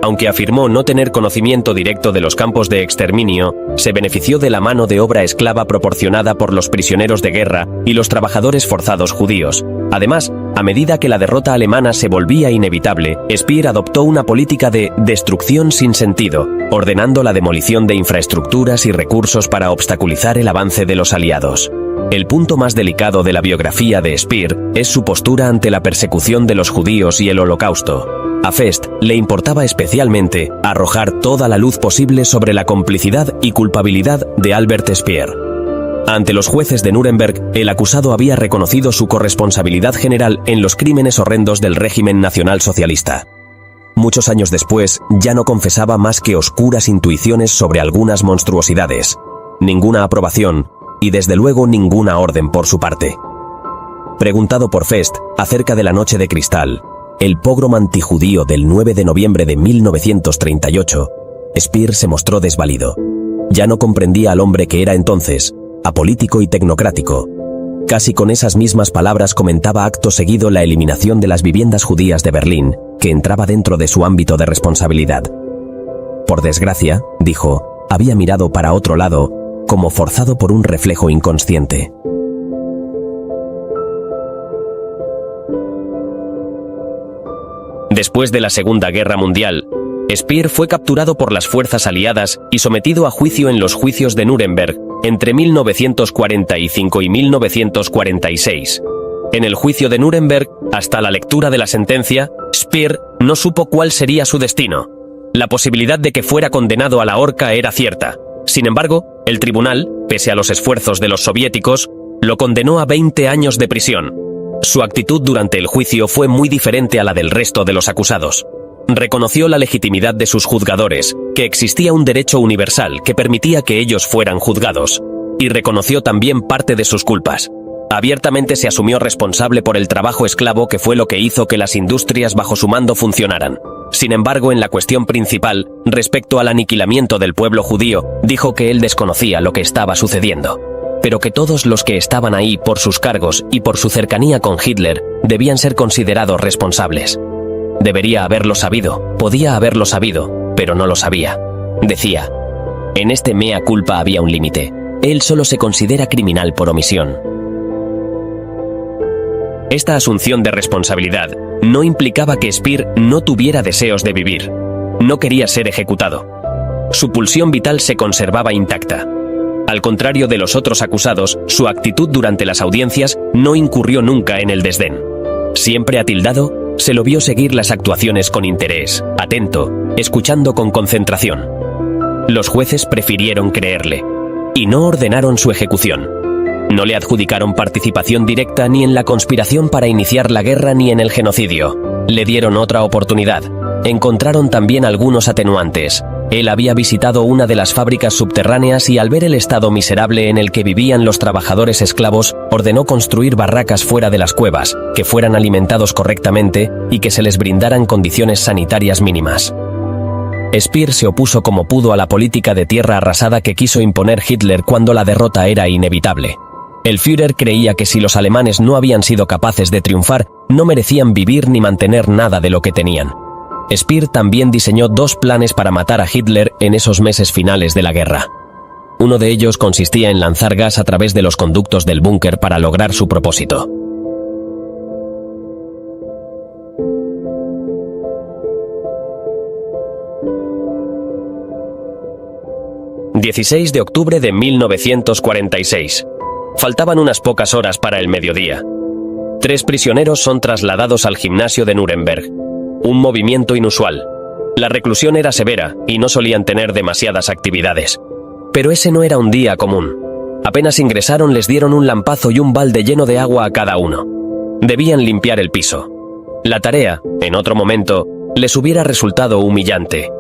Aunque afirmó no tener conocimiento directo de los campos de exterminio, se benefició de la mano de obra esclava proporcionada por los prisioneros de guerra y los trabajadores forzados judíos. Además, a medida que la derrota alemana se volvía inevitable, Speer adoptó una política de destrucción sin sentido, ordenando la demolición de infraestructuras y recursos para obstaculizar el avance de los aliados. El punto más delicado de la biografía de Speer es su postura ante la persecución de los judíos y el holocausto. A Fest le importaba especialmente arrojar toda la luz posible sobre la complicidad y culpabilidad de Albert Speer. Ante los jueces de Nuremberg, el acusado había reconocido su corresponsabilidad general en los crímenes horrendos del régimen nacionalsocialista. Muchos años después, ya no confesaba más que oscuras intuiciones sobre algunas monstruosidades, ninguna aprobación y desde luego ninguna orden por su parte. Preguntado por Fest acerca de la Noche de Cristal, el pogrom antijudío del 9 de noviembre de 1938, Speer se mostró desvalido. Ya no comprendía al hombre que era entonces, apolítico y tecnocrático. Casi con esas mismas palabras comentaba acto seguido la eliminación de las viviendas judías de Berlín, que entraba dentro de su ámbito de responsabilidad. Por desgracia, dijo, había mirado para otro lado, como forzado por un reflejo inconsciente. Después de la Segunda Guerra Mundial, Speer fue capturado por las fuerzas aliadas y sometido a juicio en los juicios de Nuremberg entre 1945 y 1946. En el juicio de Nuremberg, hasta la lectura de la sentencia, Speer no supo cuál sería su destino. La posibilidad de que fuera condenado a la horca era cierta. Sin embargo, el tribunal, pese a los esfuerzos de los soviéticos, lo condenó a 20 años de prisión. Su actitud durante el juicio fue muy diferente a la del resto de los acusados. Reconoció la legitimidad de sus juzgadores, que existía un derecho universal que permitía que ellos fueran juzgados, y reconoció también parte de sus culpas. Abiertamente se asumió responsable por el trabajo esclavo, que fue lo que hizo que las industrias bajo su mando funcionaran. Sin embargo, en la cuestión principal, respecto al aniquilamiento del pueblo judío, dijo que él desconocía lo que estaba sucediendo, pero que todos los que estaban ahí por sus cargos y por su cercanía con Hitler debían ser considerados responsables. Debería haberlo sabido, podía haberlo sabido, pero no lo sabía. Decía, en este mea culpa había un límite. Él solo se considera criminal por omisión. Esta asunción de responsabilidad no implicaba que Speer no tuviera deseos de vivir. No quería ser ejecutado. Su pulsión vital se conservaba intacta. Al contrario de los otros acusados, su actitud durante las audiencias no incurrió nunca en el desdén. Siempre atildado, se lo vio seguir las actuaciones con interés, atento, escuchando con concentración. Los jueces prefirieron creerle, y no ordenaron su ejecución. No le adjudicaron participación directa ni en la conspiración para iniciar la guerra ni en el genocidio. Le dieron otra oportunidad. Encontraron también algunos atenuantes. Él había visitado una de las fábricas subterráneas y al ver el estado miserable en el que vivían los trabajadores esclavos, ordenó construir barracas fuera de las cuevas, que fueran alimentados correctamente y que se les brindaran condiciones sanitarias mínimas. Speer se opuso como pudo a la política de tierra arrasada que quiso imponer Hitler cuando la derrota era inevitable. El Führer creía que si los alemanes no habían sido capaces de triunfar, no merecían vivir ni mantener nada de lo que tenían. Speer también diseñó 2 planes para matar a Hitler en esos meses finales de la guerra. Uno de ellos consistía en lanzar gas a través de los conductos del búnker para lograr su propósito. ...16 de octubre de 1946... Faltaban unas pocas horas para el mediodía. 3 prisioneros son trasladados al gimnasio de Nuremberg. Un movimiento inusual. La reclusión era severa y no solían tener demasiadas actividades. Pero ese no era un día común. Apenas ingresaron les dieron un lampazo y un balde lleno de agua a cada uno. Debían limpiar el piso. La tarea, en otro momento, les hubiera resultado humillante.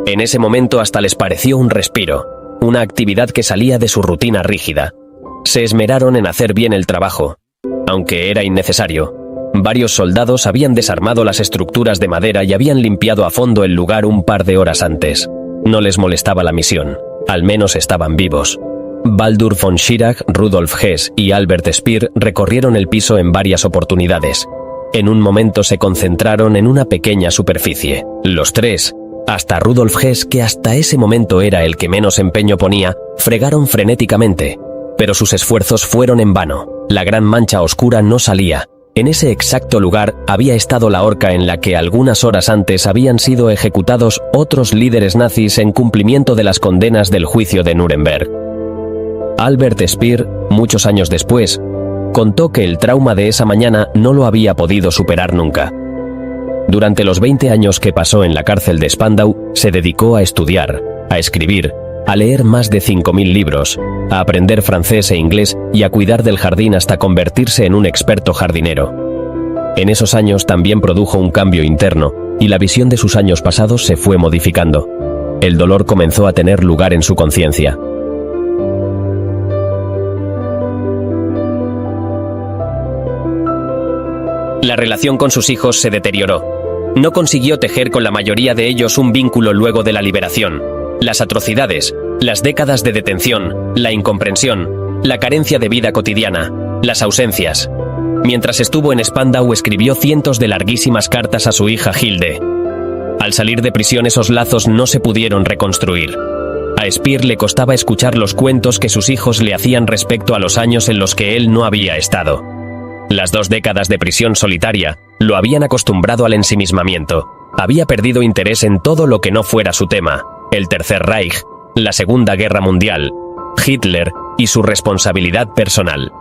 En ese momento hasta les pareció un respiro, una actividad que salía de su rutina rígida. Se esmeraron en hacer bien el trabajo, aunque era innecesario. Varios soldados habían desarmado las estructuras de madera y habían limpiado a fondo el lugar un par de horas antes. No les molestaba la misión, al menos estaban vivos. Baldur von Schirach, Rudolf Hess y Albert Speer recorrieron el piso en varias oportunidades. En un momento se concentraron en una pequeña superficie. Los 3, hasta Rudolf Hess, que hasta ese momento era el que menos empeño ponía, fregaron frenéticamente. Pero sus esfuerzos fueron en vano. La gran mancha oscura no salía. En ese exacto lugar había estado la horca en la que algunas horas antes habían sido ejecutados otros líderes nazis en cumplimiento de las condenas del juicio de Nuremberg. Albert Speer, muchos años después, contó que el trauma de esa mañana no lo había podido superar nunca. Durante los 20 años que pasó en la cárcel de Spandau, se dedicó a estudiar, a escribir, a leer más de 5.000 libros, a aprender francés e inglés y a cuidar del jardín hasta convertirse en un experto jardinero. En esos años también produjo un cambio interno y la visión de sus años pasados se fue modificando. El dolor comenzó a tener lugar en su conciencia. La relación con sus hijos se deterioró. No consiguió tejer con la mayoría de ellos un vínculo luego de la liberación. Las atrocidades, las décadas de detención, la incomprensión, la carencia de vida cotidiana, las ausencias. Mientras estuvo en Spandau escribió cientos de larguísimas cartas a su hija Hilde. Al salir de prisión esos lazos no se pudieron reconstruir. A Speer le costaba escuchar los cuentos que sus hijos le hacían respecto a los años en los que él no había estado. Las 2 décadas de prisión solitaria lo habían acostumbrado al ensimismamiento. Había perdido interés en todo lo que no fuera su tema: el Tercer Reich, la Segunda Guerra Mundial, Hitler y su responsabilidad personal.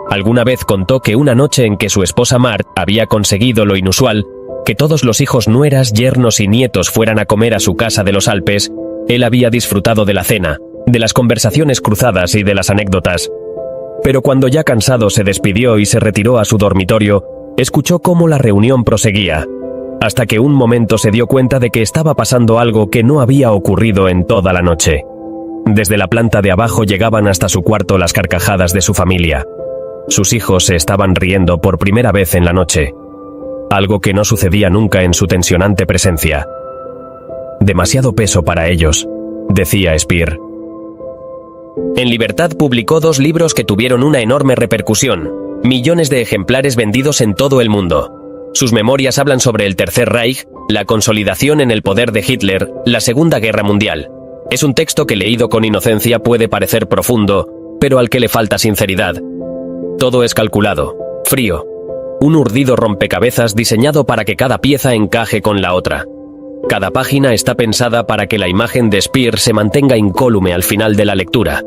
Alguna vez contó que una noche en que su esposa Mart había conseguido lo inusual, que todos los hijos, nueras, yernos y nietos fueran a comer a su casa de los Alpes, él había disfrutado de la cena, de las conversaciones cruzadas y de las anécdotas. Pero cuando ya cansado se despidió y se retiró a su dormitorio, escuchó cómo la reunión proseguía, hasta que un momento se dio cuenta de que estaba pasando algo que no había ocurrido en toda la noche. Desde la planta de abajo llegaban hasta su cuarto las carcajadas de su familia. Sus hijos se estaban riendo por primera vez en la noche, algo que no sucedía nunca en su tensionante presencia. Demasiado peso para ellos, decía Speer. En libertad publicó 2 libros que tuvieron una enorme repercusión, millones de ejemplares vendidos en todo el mundo. Sus memorias hablan sobre el Tercer Reich, la consolidación en el poder de Hitler, la Segunda Guerra Mundial. Es un texto que leído con inocencia puede parecer profundo, pero al que le falta sinceridad. Todo es calculado, frío. Un urdido rompecabezas diseñado para que cada pieza encaje con la otra. Cada página está pensada para que la imagen de Speer se mantenga incólume al final de la lectura.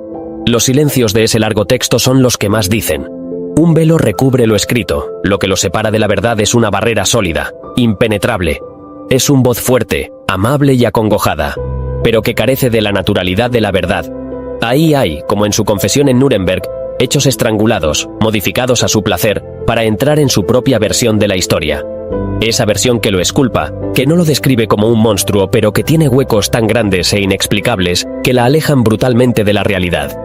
Los silencios de ese largo texto son los que más dicen. Un velo recubre lo escrito, lo que lo separa de la verdad es una barrera sólida, impenetrable. Es un voz fuerte, amable y acongojada, pero que carece de la naturalidad de la verdad. Ahí hay, como en su confesión en Nuremberg, hechos estrangulados, modificados a su placer, para entrar en su propia versión de la historia. Esa versión que lo esculpa, que no lo describe como un monstruo, pero que tiene huecos tan grandes e inexplicables que la alejan brutalmente de la realidad.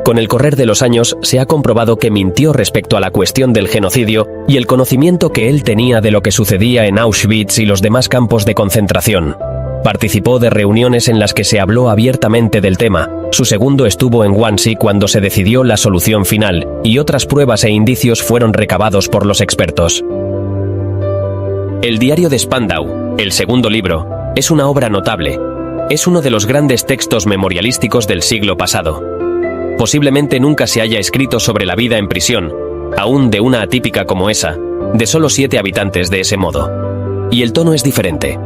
Con el correr de los años se ha comprobado que mintió respecto a la cuestión del genocidio y el conocimiento que él tenía de lo que sucedía en Auschwitz y los demás campos de concentración. Participó de reuniones en las que se habló abiertamente del tema. Su segundo estuvo en Wannsee cuando se decidió la solución final, y otras pruebas e indicios fueron recabados por los expertos. El diario de Spandau, el segundo libro, es una obra notable. Es uno de los grandes textos memorialísticos del siglo pasado. Posiblemente nunca se haya escrito sobre la vida en prisión, aún de una atípica como esa, de solo 7 habitantes de ese modo. Y el tono es diferente.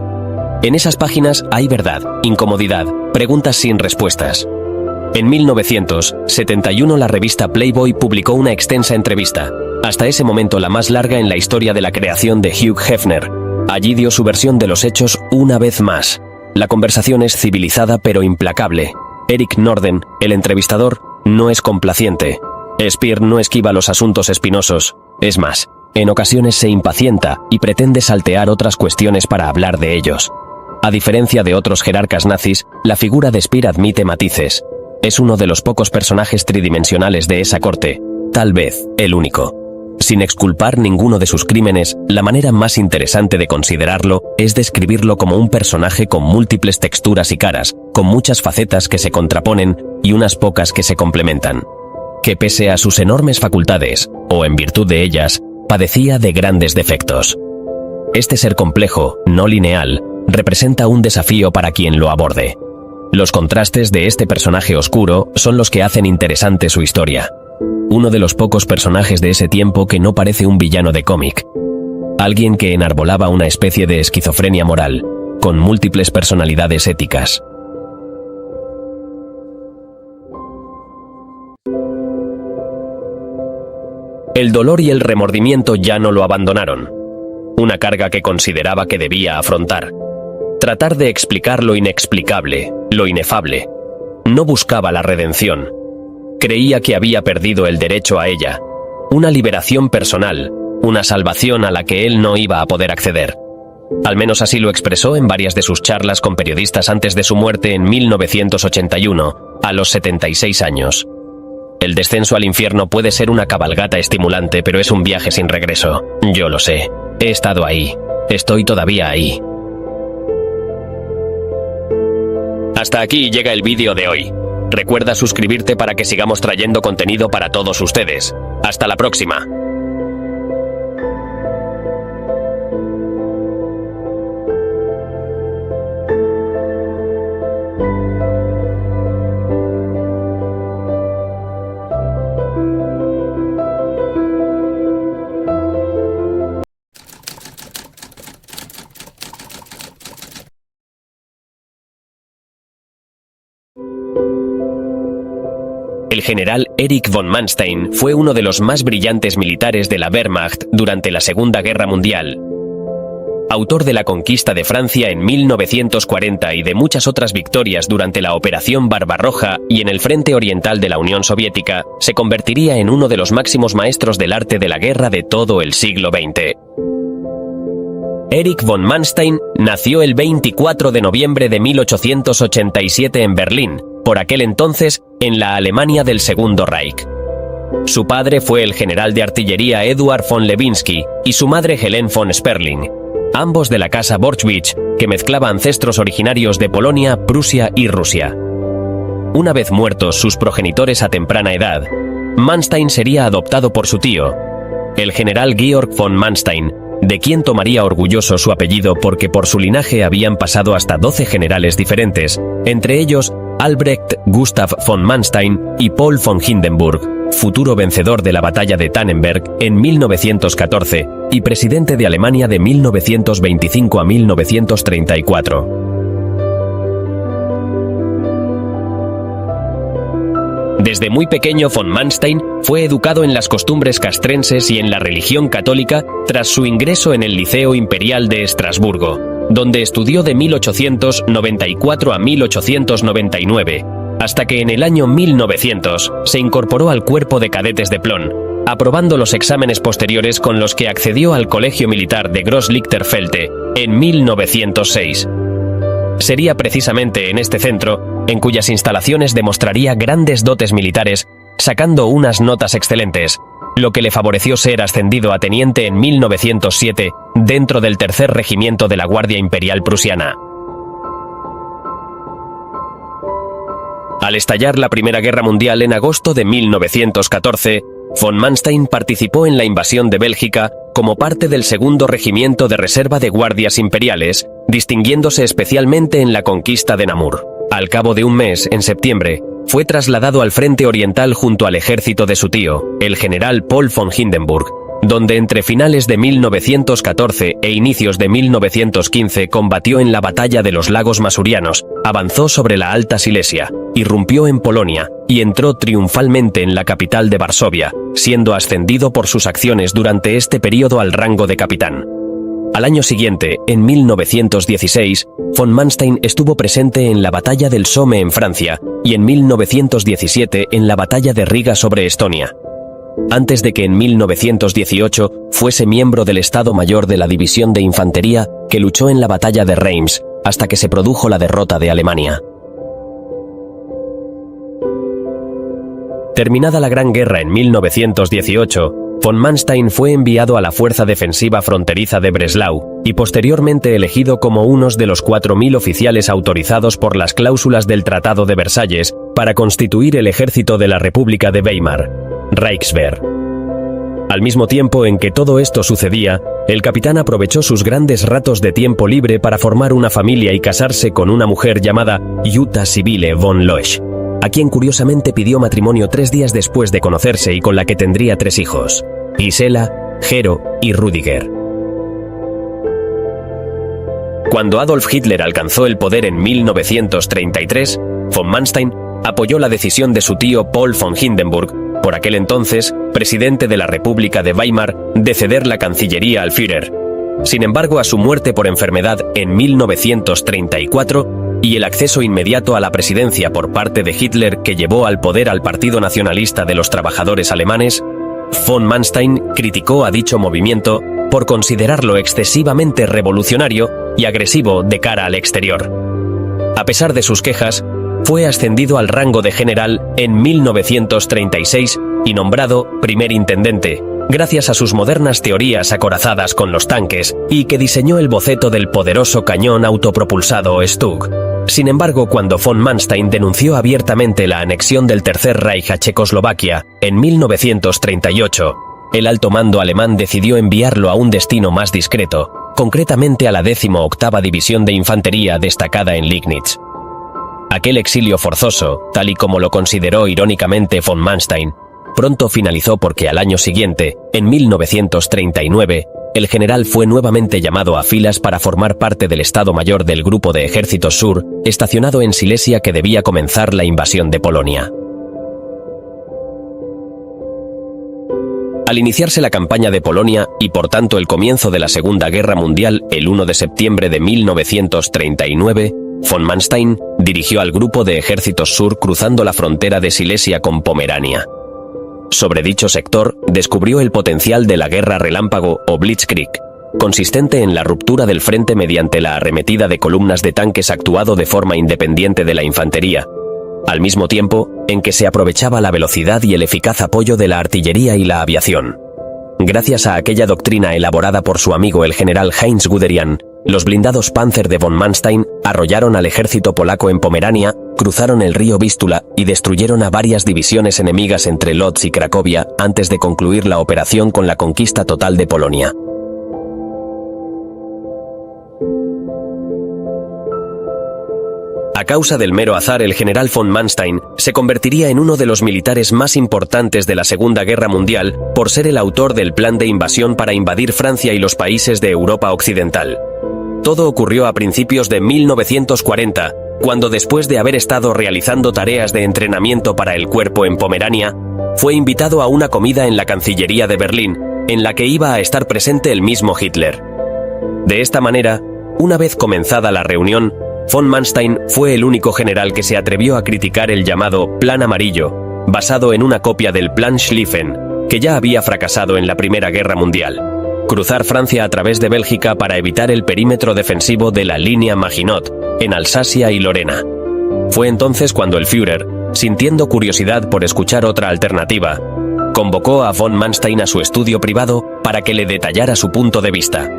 En esas páginas hay verdad, incomodidad, preguntas sin respuestas. En 1971 la revista Playboy publicó una extensa entrevista, hasta ese momento la más larga en la historia de la creación de Hugh Hefner. Allí dio su versión de los hechos una vez más. La conversación es civilizada pero implacable. Eric Norden, el entrevistador, no es complaciente. Speer no esquiva los asuntos espinosos. Es más, en ocasiones se impacienta y pretende saltear otras cuestiones para hablar de ellos. A diferencia de otros jerarcas nazis, la figura de Speer admite matices. Es uno de los pocos personajes tridimensionales de esa corte, tal vez el único. Sin exculpar ninguno de sus crímenes, la manera más interesante de considerarlo es describirlo como un personaje con múltiples texturas y caras, con muchas facetas que se contraponen y unas pocas que se complementan. Que pese a sus enormes facultades, o en virtud de ellas, padecía de grandes defectos. Este ser complejo, no lineal, representa un desafío para quien lo aborde. Los contrastes de este personaje oscuro son los que hacen interesante su historia. Uno de los pocos personajes de ese tiempo que no parece un villano de cómic. Alguien que enarbolaba una especie de esquizofrenia moral, con múltiples personalidades éticas. El dolor y el remordimiento ya no lo abandonaron. Una carga que consideraba que debía afrontar. Tratar de explicar lo inexplicable, lo inefable. No buscaba la redención. Creía que había perdido el derecho a ella. Una liberación personal, una salvación a la que él no iba a poder acceder. Al menos así lo expresó en varias de sus charlas con periodistas antes de su muerte en 1981, a los 76 años. El descenso al infierno puede ser una cabalgata estimulante, pero es un viaje sin regreso. Yo lo sé. He estado ahí. Estoy todavía ahí. Hasta aquí llega el vídeo de hoy. Recuerda suscribirte para que sigamos trayendo contenido para todos ustedes. Hasta la próxima. El general Erich von Manstein fue uno de los más brillantes militares de la Wehrmacht durante la Segunda Guerra Mundial. Autor de la conquista de Francia en 1940 y de muchas otras victorias durante la Operación Barbarroja y en el frente oriental de la Unión Soviética, se convertiría en uno de los máximos maestros del arte de la guerra de todo el siglo XX. Erich von Manstein nació el 24 de noviembre de 1887 en Berlín, por aquel entonces en la Alemania del Segundo Reich. Su padre fue el general de artillería Eduard von Lewinsky y su madre Helene von Sperling, ambos de la casa Borchwich, que mezclaba ancestros originarios de Polonia, Prusia y Rusia. Una vez muertos sus progenitores a temprana edad, Manstein sería adoptado por su tío, el general Georg von Manstein, de quien tomaría orgulloso su apellido porque por su linaje habían pasado hasta 12 generales diferentes, entre ellos Albrecht Gustav von Manstein y Paul von Hindenburg, futuro vencedor de la batalla de Tannenberg en 1914 y presidente de Alemania de 1925 a 1934. Desde muy pequeño von Manstein fue educado en las costumbres castrenses y en la religión católica tras su ingreso en el Liceo Imperial de Estrasburgo, donde estudió de 1894 a 1899, hasta que en el año 1900 se incorporó al cuerpo de cadetes de Plön, aprobando los exámenes posteriores con los que accedió al Colegio Militar de Groß-Lichterfelde en 1906. Sería precisamente en este centro, en cuyas instalaciones demostraría grandes dotes militares, sacando unas notas excelentes, lo que le favoreció ser ascendido a teniente en 1907 dentro del Tercer Regimiento de la Guardia Imperial Prusiana. Al estallar la Primera Guerra Mundial en agosto de 1914, von Manstein participó en la invasión de Bélgica como parte del Segundo Regimiento de Reserva de Guardias Imperiales, distinguiéndose especialmente en la conquista de Namur. Al cabo de un mes, en septiembre, fue trasladado al frente oriental junto al ejército de su tío, el general Paul von Hindenburg, donde entre finales de 1914 e inicios de 1915 combatió en la batalla de los lagos Masurianos, avanzó sobre la Alta Silesia, irrumpió en Polonia y entró triunfalmente en la capital de Varsovia, siendo ascendido por sus acciones durante este periodo al rango de capitán. Al año siguiente, en 1916, von Manstein estuvo presente en la batalla del Somme en Francia y en 1917 en la batalla de Riga sobre Estonia. Antes de que en 1918 fuese miembro del Estado Mayor de la División de Infantería que luchó en la batalla de Reims, hasta que se produjo la derrota de Alemania. Terminada la Gran Guerra en 1918, von Manstein fue enviado a la Fuerza Defensiva Fronteriza de Breslau y posteriormente elegido como uno de los 4.000 oficiales autorizados por las cláusulas del Tratado de Versalles para constituir el ejército de la República de Weimar, Reichswehr. Al mismo tiempo en que todo esto sucedía, el capitán aprovechó sus grandes ratos de tiempo libre para formar una familia y casarse con una mujer llamada Jutta Sibylle von Loesch, a quien curiosamente pidió matrimonio 3 días después de conocerse y con la que tendría 3 hijos, Gisela, Gero y Rüdiger. Cuando Adolf Hitler alcanzó el poder en 1933, von Manstein apoyó la decisión de su tío Paul von Hindenburg, por aquel entonces presidente de la República de Weimar, de ceder la Cancillería al Führer. Sin embargo, a su muerte por enfermedad en 1934 y el acceso inmediato a la presidencia por parte de Hitler que llevó al poder al Partido Nacionalista de los Trabajadores Alemanes, von Manstein criticó a dicho movimiento por considerarlo excesivamente revolucionario y agresivo de cara al exterior. A pesar de sus quejas, fue ascendido al rango de general en 1936 y nombrado primer intendente, gracias a sus modernas teorías acorazadas con los tanques y que diseñó el boceto del poderoso cañón autopropulsado Stug. Sin embargo, cuando von Manstein denunció abiertamente la anexión del Tercer Reich a Checoslovaquia en 1938, el alto mando alemán decidió enviarlo a un destino más discreto, concretamente a la 18ª División de Infantería destacada en Liegnitz. Aquel exilio forzoso, tal y como lo consideró irónicamente von Manstein, pronto finalizó porque al año siguiente, en 1939, el general fue nuevamente llamado a filas para formar parte del Estado Mayor del Grupo de Ejércitos Sur, estacionado en Silesia que debía comenzar la invasión de Polonia. Al iniciarse la campaña de Polonia y por tanto el comienzo de la Segunda Guerra Mundial el 1 de septiembre de 1939, von Manstein dirigió al grupo de ejércitos sur cruzando la frontera de Silesia con Pomerania. Sobre dicho sector descubrió el potencial de la guerra relámpago o Blitzkrieg, consistente en la ruptura del frente mediante la arremetida de columnas de tanques actuado de forma independiente de la infantería, al mismo tiempo en que se aprovechaba la velocidad y el eficaz apoyo de la artillería y la aviación. Gracias a aquella doctrina elaborada por su amigo el general Heinz Guderian, los blindados Panzer de von Manstein arrollaron al ejército polaco en Pomerania, cruzaron el río Vístula y destruyeron a varias divisiones enemigas entre Lodz y Cracovia antes de concluir la operación con la conquista total de Polonia. A causa del mero azar, el general von Manstein se convertiría en uno de los militares más importantes de la Segunda Guerra Mundial por ser el autor del plan de invasión para invadir Francia y los países de Europa Occidental. Todo ocurrió a principios de 1940, cuando después de haber estado realizando tareas de entrenamiento para el cuerpo en Pomerania, fue invitado a una comida en la Cancillería de Berlín, en la que iba a estar presente el mismo Hitler. De esta manera, una vez comenzada la reunión, von Manstein fue el único general que se atrevió a criticar el llamado Plan Amarillo, basado en una copia del Plan Schlieffen, que ya había fracasado en la Primera Guerra Mundial: cruzar Francia a través de Bélgica para evitar el perímetro defensivo de la línea Maginot, en Alsacia y Lorena. Fue entonces cuando el Führer, sintiendo curiosidad por escuchar otra alternativa, convocó a von Manstein a su estudio privado para que le detallara su punto de vista.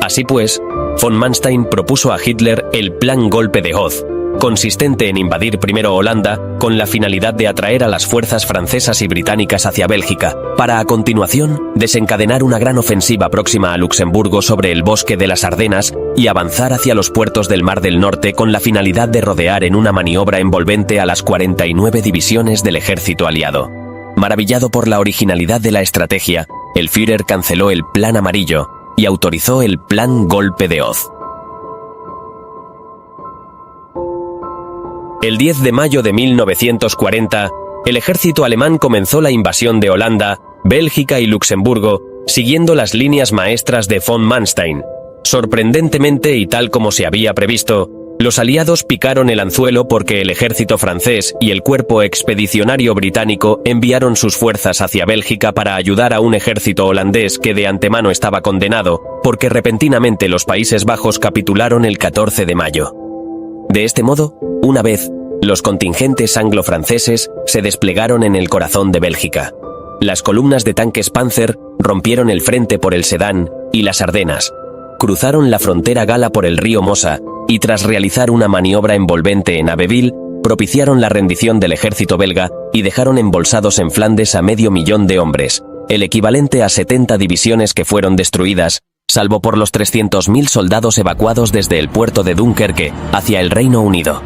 Así pues, von Manstein propuso a Hitler el Plan Golpe de Hoz, consistente en invadir primero Holanda con la finalidad de atraer a las fuerzas francesas y británicas hacia Bélgica, para a continuación desencadenar una gran ofensiva próxima a Luxemburgo sobre el bosque de las Ardenas y avanzar hacia los puertos del Mar del Norte con la finalidad de rodear en una maniobra envolvente a las 49 divisiones del ejército aliado. Maravillado por la originalidad de la estrategia, el Führer canceló el Plan Amarillo y autorizó el Plan Golpe de Hoz. El 10 de mayo de 1940, el ejército alemán comenzó la invasión de Holanda, Bélgica y Luxemburgo, siguiendo las líneas maestras de von Manstein. Sorprendentemente y tal como se había previsto, los aliados picaron el anzuelo porque el ejército francés y el cuerpo expedicionario británico enviaron sus fuerzas hacia Bélgica para ayudar a un ejército holandés que de antemano estaba condenado, porque repentinamente los Países Bajos capitularon el 14 de mayo. De este modo, una vez, los contingentes anglo-franceses se desplegaron en el corazón de Bélgica. Las columnas de tanques Panzer rompieron el frente por el Sedán y las Ardenas, cruzaron la frontera gala por el río Mosa y tras realizar una maniobra envolvente en Abbeville, propiciaron la rendición del ejército belga y dejaron embolsados en Flandes a 500.000 de hombres, el equivalente a 70 divisiones que fueron destruidas, salvo por los 300.000 soldados evacuados desde el puerto de Dunkerque hacia el Reino Unido.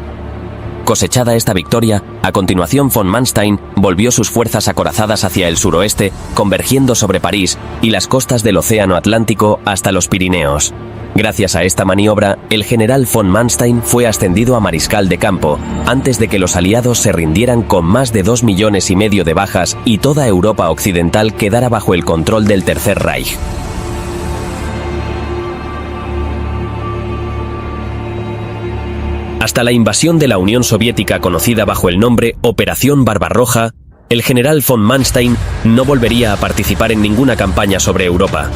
Cosechada esta victoria, a continuación von Manstein volvió sus fuerzas acorazadas hacia el suroeste, convergiendo sobre París y las costas del Océano Atlántico hasta los Pirineos. Gracias a esta maniobra, el general von Manstein fue ascendido a mariscal de campo, antes de que los aliados se rindieran con más de 2,5 millones de bajas y toda Europa occidental quedara bajo el control del Tercer Reich. Hasta la invasión de la Unión Soviética conocida bajo el nombre Operación Barbarroja, el general von Manstein no volvería a participar en ninguna campaña sobre Europa.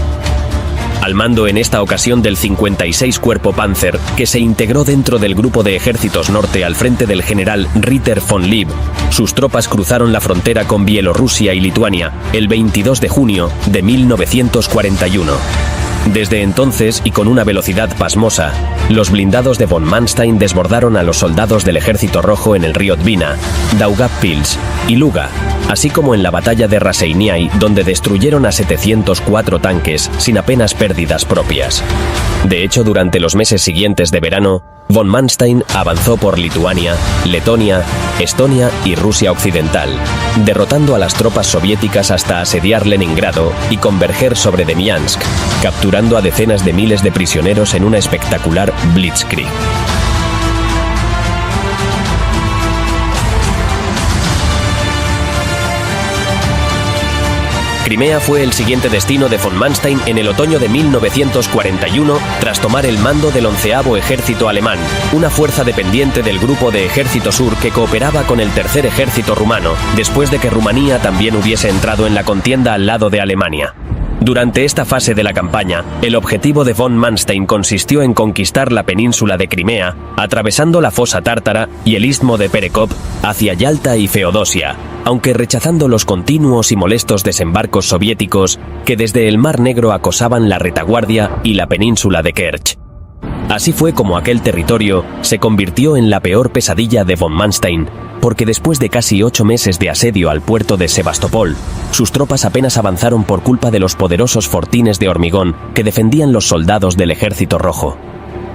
Al mando en esta ocasión del 56 Cuerpo Panzer, que se integró dentro del Grupo de Ejércitos Norte al frente del general Ritter von Lieb, sus tropas cruzaron la frontera con Bielorrusia y Lituania el 22 de junio de 1941. Desde entonces, y con una velocidad pasmosa, los blindados de von Manstein desbordaron a los soldados del Ejército Rojo en el río Dwina, Daugavpils y Luga, así como en la batalla de Raseiniai, donde destruyeron a 704 tanques sin apenas pérdidas propias. De hecho, durante los meses siguientes de verano, von Manstein avanzó por Lituania, Letonia, Estonia y Rusia Occidental, derrotando a las tropas soviéticas hasta asediar Leningrado y converger sobre Demiansk, capturando a decenas de miles de prisioneros en una espectacular Blitzkrieg. Crimea fue el siguiente destino de von Manstein en el otoño de 1941 tras tomar el mando del 11º Ejército Alemán, una fuerza dependiente del Grupo de Ejército Sur que cooperaba con el Tercer Ejército Rumano, después de que Rumanía también hubiese entrado en la contienda al lado de Alemania. Durante esta fase de la campaña, el objetivo de von Manstein consistió en conquistar la península de Crimea, atravesando la fosa tártara y el istmo de Perekop hacia Yalta y Feodosia, aunque rechazando los continuos y molestos desembarcos soviéticos que desde el Mar Negro acosaban la retaguardia y la península de Kerch. Así fue como aquel territorio se convirtió en la peor pesadilla de von Manstein, porque después de casi 8 meses de asedio al puerto de Sebastopol, sus tropas apenas avanzaron por culpa de los poderosos fortines de hormigón que defendían los soldados del Ejército Rojo.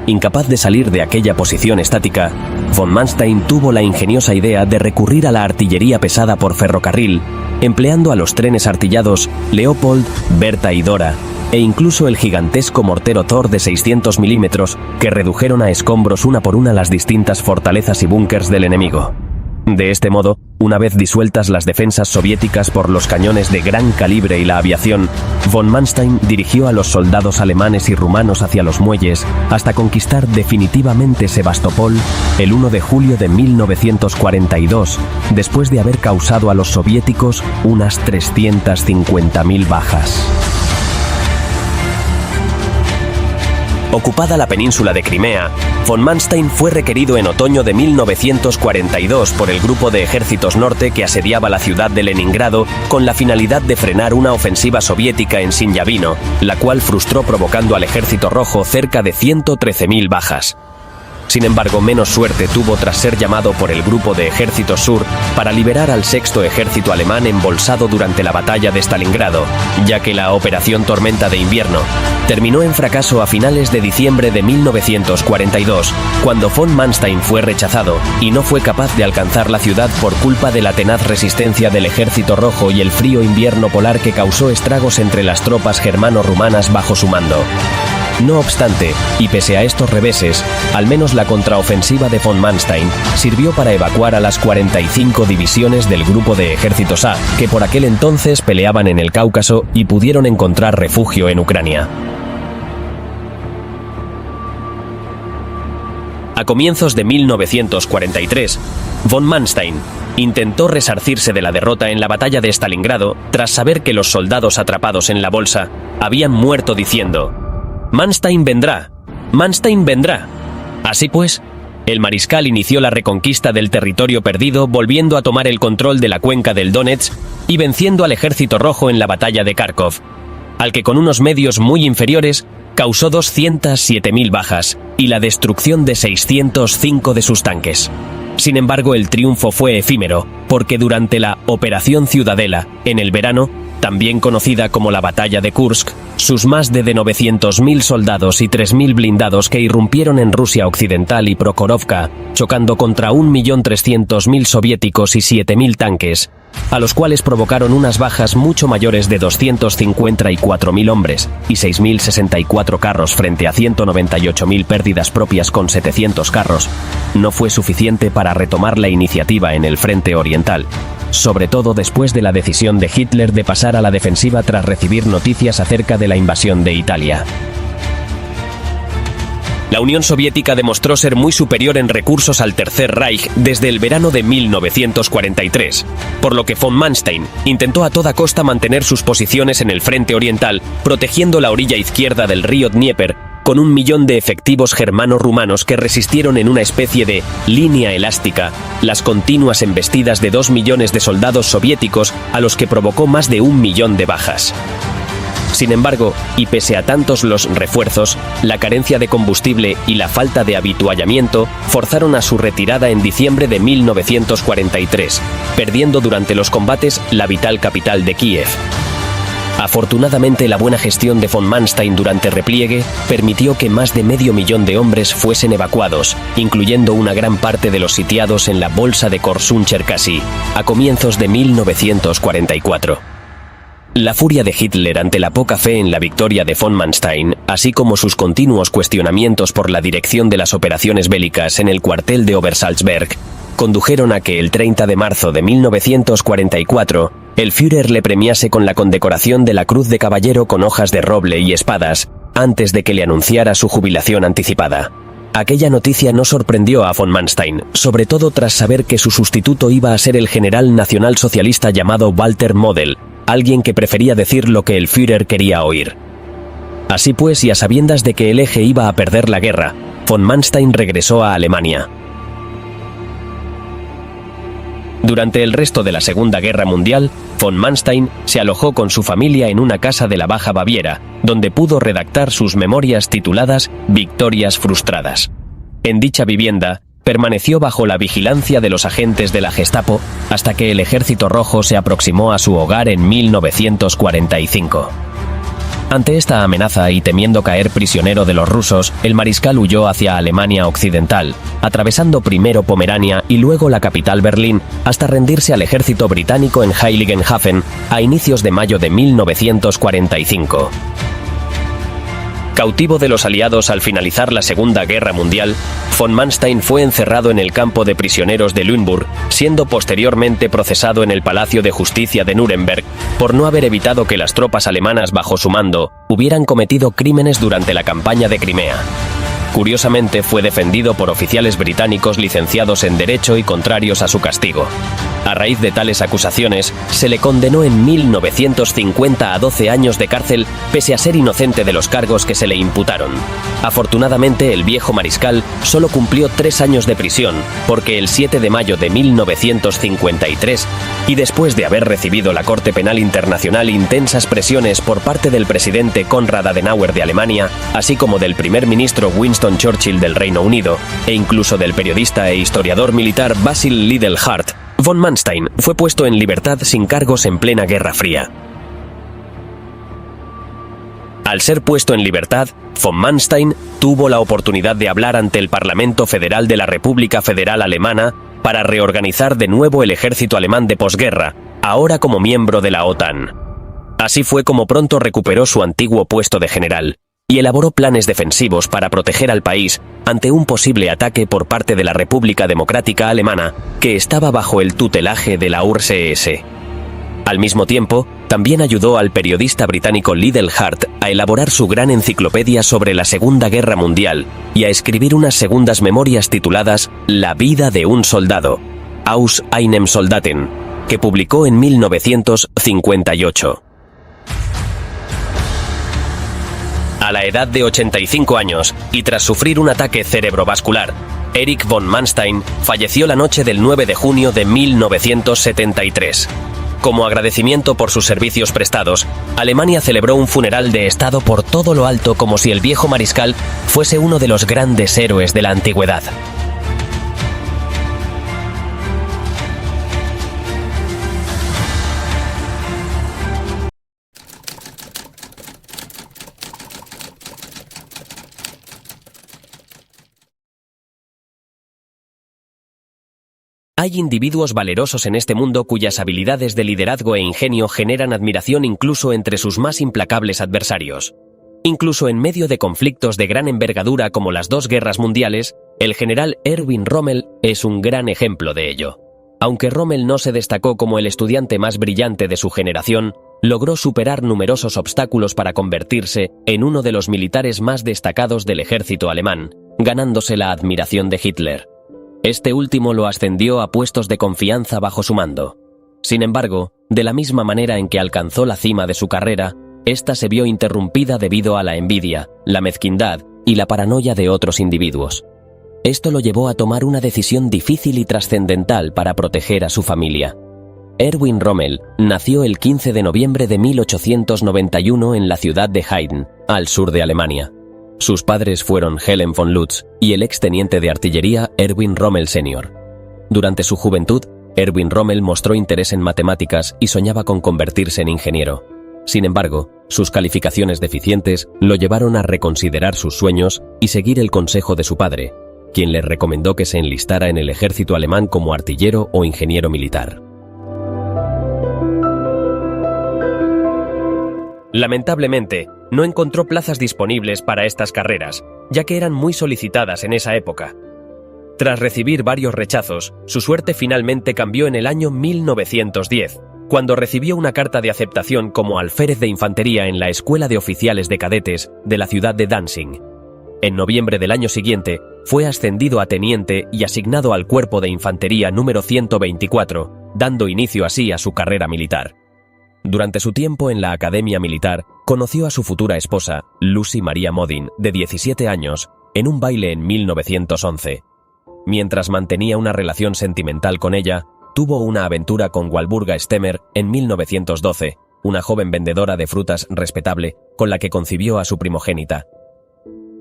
Incapaz de salir de aquella posición estática, von Manstein tuvo la ingeniosa idea de recurrir a la artillería pesada por ferrocarril, empleando a los trenes artillados Leopold, Bertha y Dora, e incluso el gigantesco mortero Thor de 600 milímetros que redujeron a escombros una por una las distintas fortalezas y búnkers del enemigo. De este modo, una vez disueltas las defensas soviéticas por los cañones de gran calibre y la aviación, von Manstein dirigió a los soldados alemanes y rumanos hacia los muelles hasta conquistar definitivamente Sebastopol el 1 de julio de 1942, después de haber causado a los soviéticos unas 350.000 bajas. Ocupada la península de Crimea, von Manstein fue requerido en otoño de 1942 por el Grupo de Ejércitos Norte que asediaba la ciudad de Leningrado con la finalidad de frenar una ofensiva soviética en Sinyavino, la cual frustró provocando al Ejército Rojo cerca de 113.000 bajas. Sin embargo, menos suerte tuvo tras ser llamado por el Grupo de Ejércitos Sur para liberar al Sexto Ejército Alemán embolsado durante la batalla de Stalingrado, ya que la Operación Tormenta de Invierno terminó en fracaso a finales de diciembre de 1942, cuando von Manstein fue rechazado y no fue capaz de alcanzar la ciudad por culpa de la tenaz resistencia del Ejército Rojo y el frío invierno polar que causó estragos entre las tropas germano-rumanas bajo su mando. No obstante, y pese a estos reveses, al menos la contraofensiva de von Manstein sirvió para evacuar a las 45 divisiones del Grupo de Ejércitos A, que por aquel entonces peleaban en el Cáucaso y pudieron encontrar refugio en Ucrania. A comienzos de 1943, von Manstein intentó resarcirse de la derrota en la batalla de Stalingrado tras saber que los soldados atrapados en la bolsa habían muerto diciendo: «Manstein vendrá, Manstein vendrá». Así pues, el mariscal inició la reconquista del territorio perdido, volviendo a tomar el control de la cuenca del Donetsk y venciendo al Ejército Rojo en la batalla de Kharkov, al que con unos medios muy inferiores causó 207.000 bajas y la destrucción de 605 de sus tanques. Sin embargo, el triunfo fue efímero, porque durante la Operación Ciudadela, en el verano, también conocida como la Batalla de Kursk, sus más de 900.000 soldados y 3.000 blindados que irrumpieron en Rusia Occidental y Prokhorovka, chocando contra 1.300.000 soviéticos y 7.000 tanques, a los cuales provocaron unas bajas mucho mayores de 254.000 hombres y 6.064 carros frente a 198.000 pérdidas propias con 700 carros, no fue suficiente para retomar la iniciativa en el frente oriental, sobre todo después de la decisión de Hitler de pasar a la defensiva tras recibir noticias acerca de la invasión de Italia. La Unión Soviética demostró ser muy superior en recursos al Tercer Reich desde el verano de 1943, por lo que von Manstein intentó a toda costa mantener sus posiciones en el frente oriental, protegiendo la orilla izquierda del río Dnieper, con 1 millón de efectivos germano-rumanos que resistieron en una especie de línea elástica las continuas embestidas de 2 millones de soldados soviéticos, a los que provocó más de 1 millón de bajas. Sin embargo, y pese a tantos los refuerzos, la carencia de combustible y la falta de habituallamiento forzaron a su retirada en diciembre de 1943, perdiendo durante los combates la vital capital de Kiev. Afortunadamente, la buena gestión de von Manstein durante repliegue permitió que más de 500.000 de hombres fuesen evacuados, incluyendo una gran parte de los sitiados en la bolsa de Korsun-Cherkasy, a comienzos de 1944. La furia de Hitler ante la poca fe en la victoria de von Manstein, así como sus continuos cuestionamientos por la dirección de las operaciones bélicas en el cuartel de Obersalzberg, condujeron a que el 30 de marzo de 1944 el Führer le premiase con la condecoración de la Cruz de Caballero con hojas de roble y espadas, antes de que le anunciara su jubilación anticipada. Aquella noticia no sorprendió a von Manstein, sobre todo tras saber que su sustituto iba a ser el general nacionalsocialista llamado Walter Model, alguien que prefería decir lo que el Führer quería oír. Así pues, y a sabiendas de que el eje iba a perder la guerra, von Manstein regresó a Alemania. Durante el resto de la Segunda Guerra Mundial, von Manstein se alojó con su familia en una casa de la Baja Baviera, donde pudo redactar sus memorias tituladas Victorias frustradas. En dicha vivienda, permaneció bajo la vigilancia de los agentes de la Gestapo hasta que el Ejército Rojo se aproximó a su hogar en 1945. Ante esta amenaza y temiendo caer prisionero de los rusos, el mariscal huyó hacia Alemania Occidental, atravesando primero Pomerania y luego la capital Berlín, hasta rendirse al ejército británico en Heiligenhafen a inicios de mayo de 1945. Cautivo de los aliados al finalizar la Segunda Guerra Mundial, von Manstein fue encerrado en el campo de prisioneros de Lüneburg, siendo posteriormente procesado en el Palacio de Justicia de Nuremberg por no haber evitado que las tropas alemanas bajo su mando hubieran cometido crímenes durante la campaña de Crimea. Curiosamente, fue defendido por oficiales británicos licenciados en Derecho y contrarios a su castigo. A raíz de tales acusaciones, se le condenó en 1950 a 12 años de cárcel, pese a ser inocente de los cargos que se le imputaron. Afortunadamente, el viejo mariscal solo cumplió 3 años de prisión, porque el 7 de mayo de 1953, y después de haber recibido la Corte Penal Internacional intensas presiones por parte del presidente Konrad Adenauer de Alemania, así como del primer ministro Winston Churchill del Reino Unido, e incluso del periodista e historiador militar Basil Lidl-Hart, von Manstein fue puesto en libertad sin cargos en plena Guerra Fría. Al ser puesto en libertad, von Manstein tuvo la oportunidad de hablar ante el Parlamento Federal de la República Federal Alemana para reorganizar de nuevo el ejército alemán de posguerra, ahora como miembro de la OTAN. Así fue como pronto recuperó su antiguo puesto de general y elaboró planes defensivos para proteger al país ante un posible ataque por parte de la República Democrática Alemana, que estaba bajo el tutelaje de la URSS. Al mismo tiempo, también ayudó al periodista británico Lidl-Hart a elaborar su gran enciclopedia sobre la Segunda Guerra Mundial y a escribir unas segundas memorias tituladas La vida de un soldado, Aus einem Soldaten, que publicó en 1958. A la edad de 85 años, y tras sufrir un ataque cerebrovascular, Erich von Manstein falleció la noche del 9 de junio de 1973. Como agradecimiento por sus servicios prestados, Alemania celebró un funeral de Estado por todo lo alto como si el viejo mariscal fuese uno de los grandes héroes de la antigüedad. Hay individuos valerosos en este mundo cuyas habilidades de liderazgo e ingenio generan admiración incluso entre sus más implacables adversarios. Incluso en medio de conflictos de gran envergadura como las 2 guerras mundiales, el general Erwin Rommel es un gran ejemplo de ello. Aunque Rommel no se destacó como el estudiante más brillante de su generación, logró superar numerosos obstáculos para convertirse en uno de los militares más destacados del ejército alemán, ganándose la admiración de Hitler. Este último lo ascendió a puestos de confianza bajo su mando. Sin embargo, de la misma manera en que alcanzó la cima de su carrera, esta se vio interrumpida debido a la envidia, la mezquindad y la paranoia de otros individuos. Esto lo llevó a tomar una decisión difícil y trascendental para proteger a su familia. Erwin Rommel nació el 15 de noviembre de 1891 en la ciudad de Haydn, al sur de Alemania. Sus padres fueron Helen von Lutz y el exteniente de artillería Erwin Rommel Sr. Durante su juventud, Erwin Rommel mostró interés en matemáticas y soñaba con convertirse en ingeniero. Sin embargo, sus calificaciones deficientes lo llevaron a reconsiderar sus sueños y seguir el consejo de su padre, quien le recomendó que se enlistara en el ejército alemán como artillero o ingeniero militar. Lamentablemente, no encontró plazas disponibles para estas carreras, ya que eran muy solicitadas en esa época. Tras recibir varios rechazos, su suerte finalmente cambió en el año 1910, cuando recibió una carta de aceptación como alférez de infantería en la Escuela de Oficiales de Cadetes de la ciudad de Danzig. En noviembre del año siguiente, fue ascendido a teniente y asignado al Cuerpo de Infantería número 124, dando inicio así a su carrera militar. Durante su tiempo en la Academia Militar, conoció a su futura esposa, Lucy Maria Modin, de 17 años, en un baile en 1911. Mientras mantenía una relación sentimental con ella, tuvo una aventura con Walburga Stemmer en 1912, una joven vendedora de frutas respetable con la que concibió a su primogénita.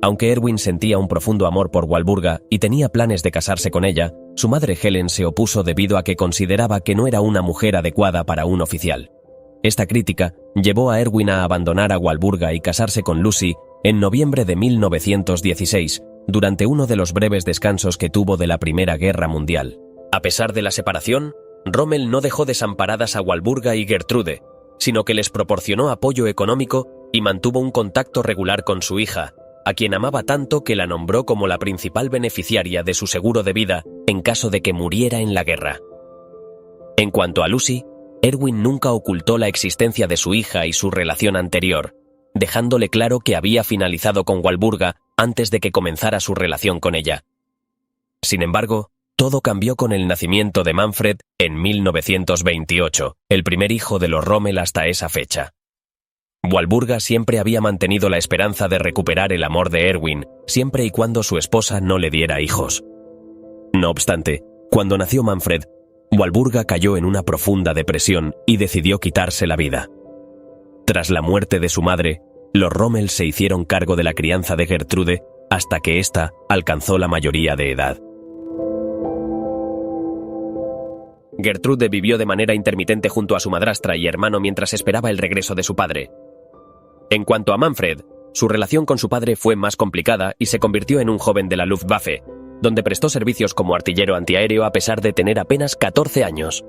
Aunque Erwin sentía un profundo amor por Walburga y tenía planes de casarse con ella, su madre Helen se opuso debido a que consideraba que no era una mujer adecuada para un oficial. Esta crítica llevó a Erwin a abandonar a Walburga y casarse con Lucy en noviembre de 1916, durante uno de los breves descansos que tuvo de la Primera Guerra Mundial. A pesar de la separación, Rommel no dejó desamparadas a Walburga y Gertrude, sino que les proporcionó apoyo económico y mantuvo un contacto regular con su hija, a quien amaba tanto que la nombró como la principal beneficiaria de su seguro de vida en caso de que muriera en la guerra. En cuanto a Lucy, Erwin nunca ocultó la existencia de su hija y su relación anterior, dejándole claro que había finalizado con Walburga antes de que comenzara su relación con ella. Sin embargo, todo cambió con el nacimiento de Manfred en 1928, el primer hijo de los Rommel hasta esa fecha. Walburga siempre había mantenido la esperanza de recuperar el amor de Erwin, siempre y cuando su esposa no le diera hijos. No obstante, cuando nació Manfred, Walburga cayó en una profunda depresión y decidió quitarse la vida. Tras la muerte de su madre, los Rommel se hicieron cargo de la crianza de Gertrude hasta que ésta alcanzó la mayoría de edad. Gertrude vivió de manera intermitente junto a su madrastra y hermano mientras esperaba el regreso de su padre. En cuanto a Manfred, su relación con su padre fue más complicada y se convirtió en un joven de la Luftwaffe, donde prestó servicios como artillero antiaéreo a pesar de tener apenas 14 años.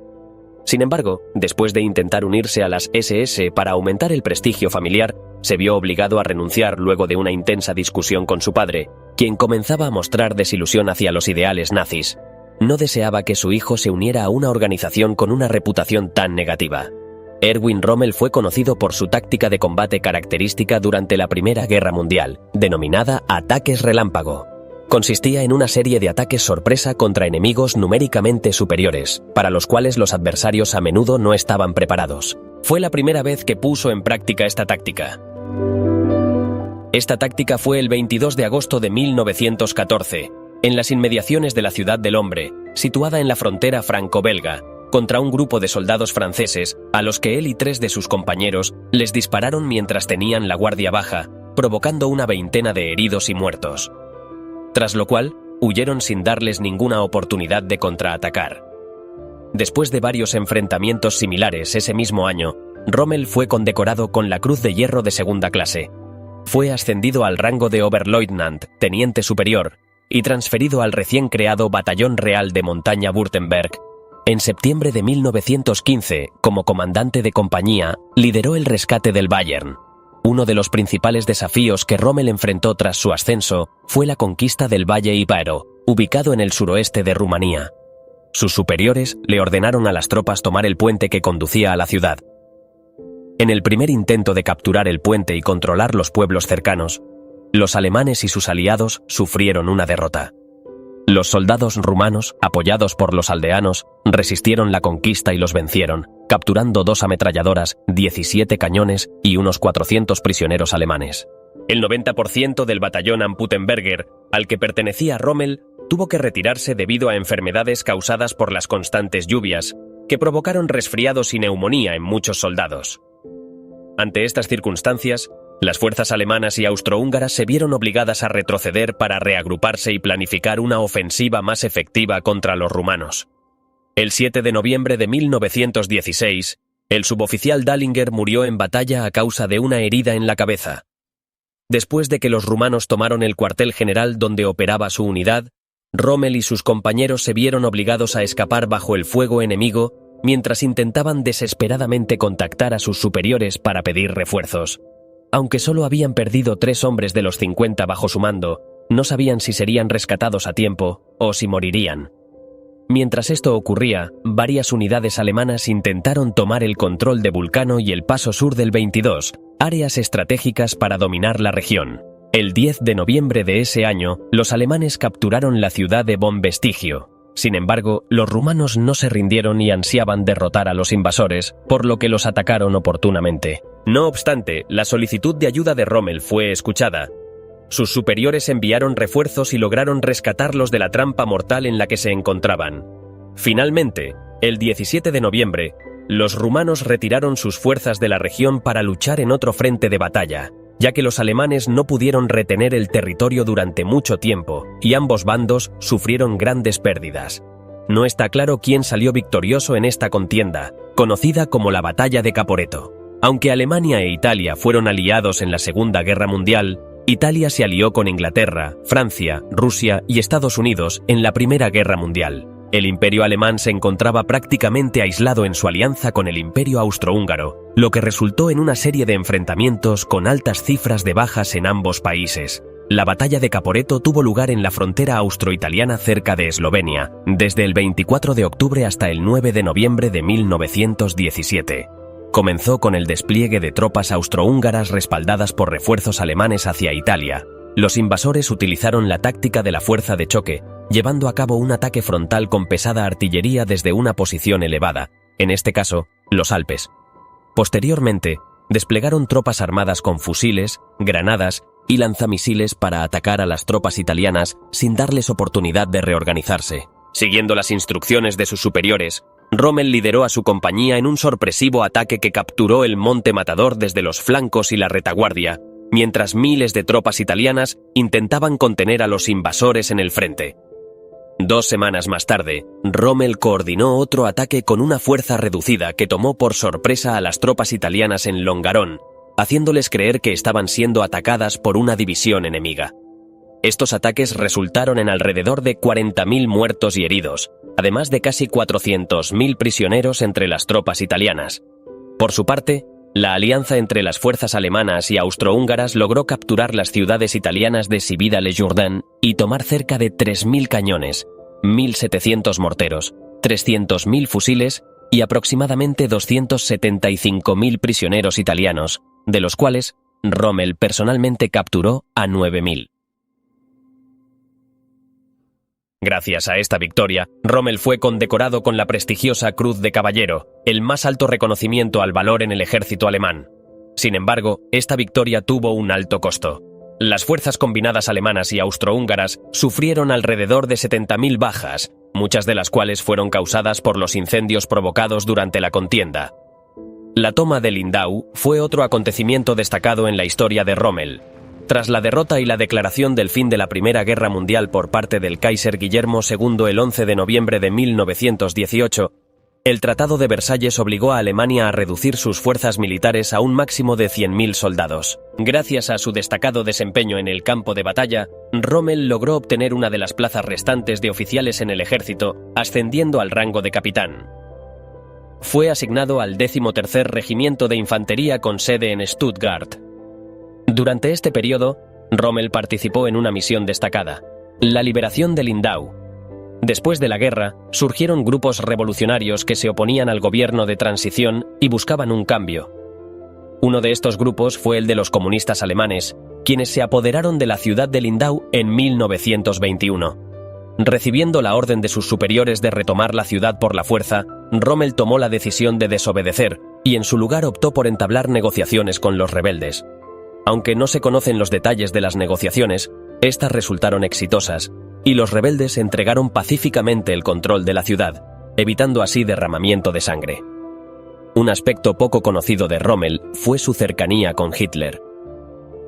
Sin embargo, después de intentar unirse a las SS para aumentar el prestigio familiar, se vio obligado a renunciar luego de una intensa discusión con su padre, quien comenzaba a mostrar desilusión hacia los ideales nazis. No deseaba que su hijo se uniera a una organización con una reputación tan negativa. Erwin Rommel fue conocido por su táctica de combate característica durante la Primera Guerra Mundial, denominada ataques relámpago. Consistía en una serie de ataques sorpresa contra enemigos numéricamente superiores, para los cuales los adversarios a menudo no estaban preparados. Fue la primera vez que puso en práctica esta táctica. Esta táctica fue el 22 de agosto de 1914, en las inmediaciones de la Ciudad del Hombre, situada en la frontera franco-belga, contra un grupo de soldados franceses a los que él y 3 de sus compañeros les dispararon mientras tenían la guardia baja, provocando una veintena de heridos y muertos. Tras lo cual, huyeron sin darles ninguna oportunidad de contraatacar. Después de varios enfrentamientos similares ese mismo año, Rommel fue condecorado con la Cruz de Hierro de segunda clase. Fue ascendido al rango de Oberleutnant, teniente superior, y transferido al recién creado Batallón Real de Montaña Württemberg. En septiembre de 1915, como comandante de compañía, lideró el rescate del Bayern. Uno de los principales desafíos que Rommel enfrentó tras su ascenso fue la conquista del Valle Ibero, ubicado en el suroeste de Rumanía. Sus superiores le ordenaron a las tropas tomar el puente que conducía a la ciudad. En el primer intento de capturar el puente y controlar los pueblos cercanos, los alemanes y sus aliados sufrieron una derrota. Los soldados rumanos, apoyados por los aldeanos, resistieron la conquista y los vencieron, capturando 2 ametralladoras, 17 cañones y unos 400 prisioneros alemanes. El 90% del batallón Amputenberger, al que pertenecía Rommel, tuvo que retirarse debido a enfermedades causadas por las constantes lluvias, que provocaron resfriados y neumonía en muchos soldados. Ante estas circunstancias, las fuerzas alemanas y austrohúngaras se vieron obligadas a retroceder para reagruparse y planificar una ofensiva más efectiva contra los rumanos. El 7 de noviembre de 1916, el suboficial Dallinger murió en batalla a causa de una herida en la cabeza. Después de que los rumanos tomaron el cuartel general donde operaba su unidad, Rommel y sus compañeros se vieron obligados a escapar bajo el fuego enemigo mientras intentaban desesperadamente contactar a sus superiores para pedir refuerzos. Aunque solo habían perdido 3 hombres de los 50 bajo su mando, no sabían si serían rescatados a tiempo o si morirían. Mientras esto ocurría, varias unidades alemanas intentaron tomar el control de Vulcano y el paso sur del 22, áreas estratégicas para dominar la región. El 10 de noviembre de ese año, los alemanes capturaron la ciudad de Bonvestigio. Sin embargo, los rumanos no se rindieron y ansiaban derrotar a los invasores, por lo que los atacaron oportunamente. No obstante, la solicitud de ayuda de Rommel fue escuchada. Sus superiores enviaron refuerzos y lograron rescatarlos de la trampa mortal en la que se encontraban. Finalmente, el 17 de noviembre, los rumanos retiraron sus fuerzas de la región para luchar en otro frente de batalla, ya que los alemanes no pudieron retener el territorio durante mucho tiempo, y ambos bandos sufrieron grandes pérdidas. No está claro quién salió victorioso en esta contienda, conocida como la Batalla de Caporetto. Aunque Alemania e Italia fueron aliados en la Segunda Guerra Mundial, Italia se alió con Inglaterra, Francia, Rusia y Estados Unidos en la Primera Guerra Mundial. El Imperio alemán se encontraba prácticamente aislado en su alianza con el Imperio austrohúngaro, lo que resultó en una serie de enfrentamientos con altas cifras de bajas en ambos países. La Batalla de Caporetto tuvo lugar en la frontera austroitaliana cerca de Eslovenia, desde el 24 de octubre hasta el 9 de noviembre de 1917. Comenzó con el despliegue de tropas austrohúngaras respaldadas por refuerzos alemanes hacia Italia. Los invasores utilizaron la táctica de la fuerza de choque, llevando a cabo un ataque frontal con pesada artillería desde una posición elevada, en este caso, los Alpes. Posteriormente, desplegaron tropas armadas con fusiles, granadas y lanzamisiles para atacar a las tropas italianas sin darles oportunidad de reorganizarse. Siguiendo las instrucciones de sus superiores, Rommel lideró a su compañía en un sorpresivo ataque que capturó el Monte Matador desde los flancos y la retaguardia, mientras miles de tropas italianas intentaban contener a los invasores en el frente. 2 semanas más tarde, Rommel coordinó otro ataque con una fuerza reducida que tomó por sorpresa a las tropas italianas en Longarón, haciéndoles creer que estaban siendo atacadas por una división enemiga. Estos ataques resultaron en alrededor de 40.000 muertos y heridos, además de casi 400.000 prisioneros entre las tropas italianas. Por su parte, la alianza entre las fuerzas alemanas y austrohúngaras logró capturar las ciudades italianas de Sivida-le-Jourdain y tomar cerca de 3.000 cañones, 1.700 morteros, 300.000 fusiles y aproximadamente 275.000 prisioneros italianos, de los cuales Rommel personalmente capturó a 9.000. Gracias a esta victoria, Rommel fue condecorado con la prestigiosa Cruz de Caballero, el más alto reconocimiento al valor en el ejército alemán. Sin embargo, esta victoria tuvo un alto costo. Las fuerzas combinadas alemanas y austrohúngaras sufrieron alrededor de 70.000 bajas, muchas de las cuales fueron causadas por los incendios provocados durante la contienda. La toma de Lindau fue otro acontecimiento destacado en la historia de Rommel. Tras la derrota y la declaración del fin de la Primera Guerra Mundial por parte del Kaiser Guillermo II el 11 de noviembre de 1918, el Tratado de Versalles obligó a Alemania a reducir sus fuerzas militares a un máximo de 100.000 soldados. Gracias a su destacado desempeño en el campo de batalla, Rommel logró obtener una de las plazas restantes de oficiales en el ejército, ascendiendo al rango de capitán. Fue asignado al 13º Regimiento de Infantería con sede en Stuttgart. Durante este periodo, Rommel participó en una misión destacada, la liberación de Lindau. Después de la guerra, surgieron grupos revolucionarios que se oponían al gobierno de transición y buscaban un cambio. Uno de estos grupos fue el de los comunistas alemanes, quienes se apoderaron de la ciudad de Lindau en 1921. Recibiendo la orden de sus superiores de retomar la ciudad por la fuerza, Rommel tomó la decisión de desobedecer y en su lugar optó por entablar negociaciones con los rebeldes. Aunque no se conocen los detalles de las negociaciones, estas resultaron exitosas, y los rebeldes entregaron pacíficamente el control de la ciudad, evitando así derramamiento de sangre. Un aspecto poco conocido de Rommel fue su cercanía con Hitler.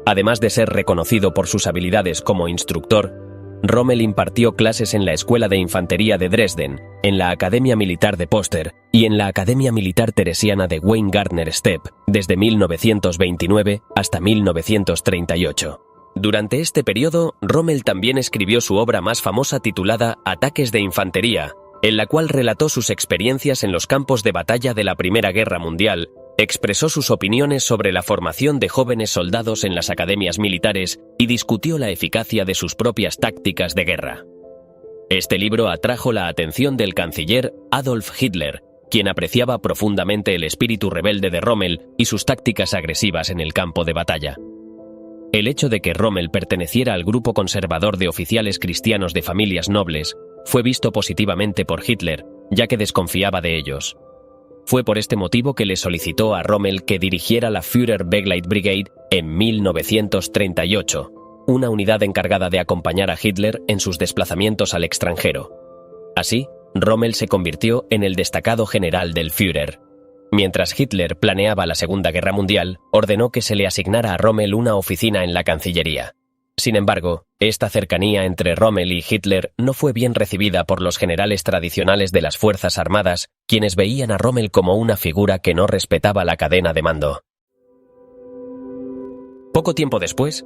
Además de ser reconocido por sus habilidades como instructor, Rommel impartió clases en la Escuela de Infantería de Dresden, en la Academia Militar de Poster y en la Academia Militar Teresiana de Weingartner-Steppe desde 1929 hasta 1938. Durante este periodo, Rommel también escribió su obra más famosa titulada Ataques de Infantería, en la cual relató sus experiencias en los campos de batalla de la Primera Guerra Mundial, expresó sus opiniones sobre la formación de jóvenes soldados en las academias militares y discutió la eficacia de sus propias tácticas de guerra. Este libro atrajo la atención del canciller Adolf Hitler, quien apreciaba profundamente el espíritu rebelde de Rommel y sus tácticas agresivas en el campo de batalla. El hecho de que Rommel perteneciera al grupo conservador de oficiales cristianos de familias nobles fue visto positivamente por Hitler, ya que desconfiaba de ellos. Fue por este motivo que le solicitó a Rommel que dirigiera la Führer-Begleitbrigade en 1938, una unidad encargada de acompañar a Hitler en sus desplazamientos al extranjero. Así, Rommel se convirtió en el destacado general del Führer. Mientras Hitler planeaba la Segunda Guerra Mundial, ordenó que se le asignara a Rommel una oficina en la Cancillería. Sin embargo, esta cercanía entre Rommel y Hitler no fue bien recibida por los generales tradicionales de las Fuerzas Armadas, quienes veían a Rommel como una figura que no respetaba la cadena de mando. Poco tiempo después,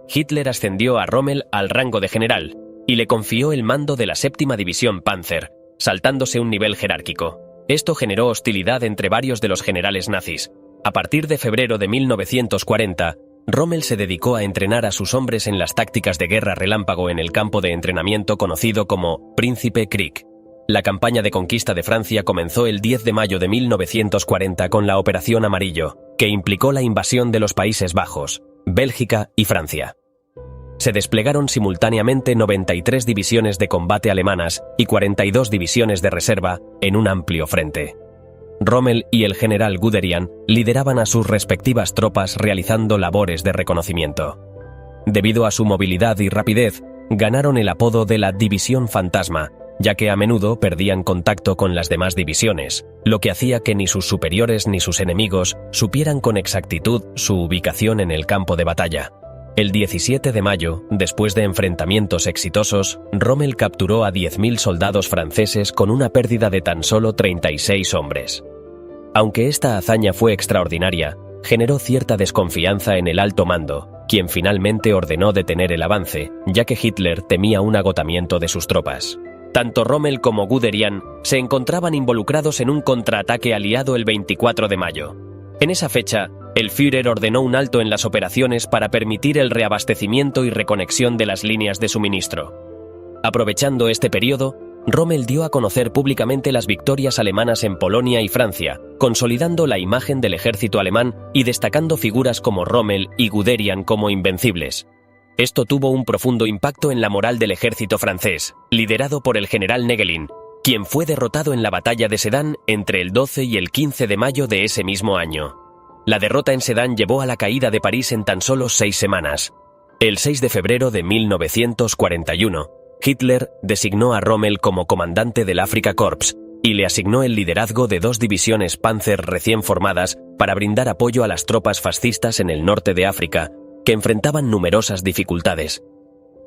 Hitler ascendió a Rommel al rango de general y le confió el mando de la 7ª División Panzer, saltándose un nivel jerárquico. Esto generó hostilidad entre varios de los generales nazis. A partir de febrero de 1940, Rommel se dedicó a entrenar a sus hombres en las tácticas de guerra relámpago en el campo de entrenamiento conocido como Príncipe Krieg. La campaña de conquista de Francia comenzó el 10 de mayo de 1940 con la Operación Amarillo, que implicó la invasión de los Países Bajos, Bélgica y Francia. Se desplegaron simultáneamente 93 divisiones de combate alemanas y 42 divisiones de reserva en un amplio frente. Rommel y el general Guderian lideraban a sus respectivas tropas realizando labores de reconocimiento. Debido a su movilidad y rapidez, ganaron el apodo de la División Fantasma, ya que a menudo perdían contacto con las demás divisiones, lo que hacía que ni sus superiores ni sus enemigos supieran con exactitud su ubicación en el campo de batalla. El 17 de mayo, después de enfrentamientos exitosos, Rommel capturó a 10.000 soldados franceses con una pérdida de tan solo 36 hombres. Aunque esta hazaña fue extraordinaria, generó cierta desconfianza en el alto mando, quien finalmente ordenó detener el avance, ya que Hitler temía un agotamiento de sus tropas. Tanto Rommel como Guderian se encontraban involucrados en un contraataque aliado el 24 de mayo. En esa fecha, el Führer ordenó un alto en las operaciones para permitir el reabastecimiento y reconexión de las líneas de suministro. Aprovechando este periodo, Rommel dio a conocer públicamente las victorias alemanas en Polonia y Francia, consolidando la imagen del ejército alemán y destacando figuras como Rommel y Guderian como invencibles. Esto tuvo un profundo impacto en la moral del ejército francés, liderado por el general Negelin, quien fue derrotado en la batalla de Sedan entre el 12 y el 15 de mayo de ese mismo año. La derrota en Sedan llevó a la caída de París en tan solo 6 semanas. El 6 de febrero de 1941, Hitler designó a Rommel como comandante del Afrika Korps y le asignó el liderazgo de 2 divisiones Panzer recién formadas para brindar apoyo a las tropas fascistas en el norte de África, que enfrentaban numerosas dificultades.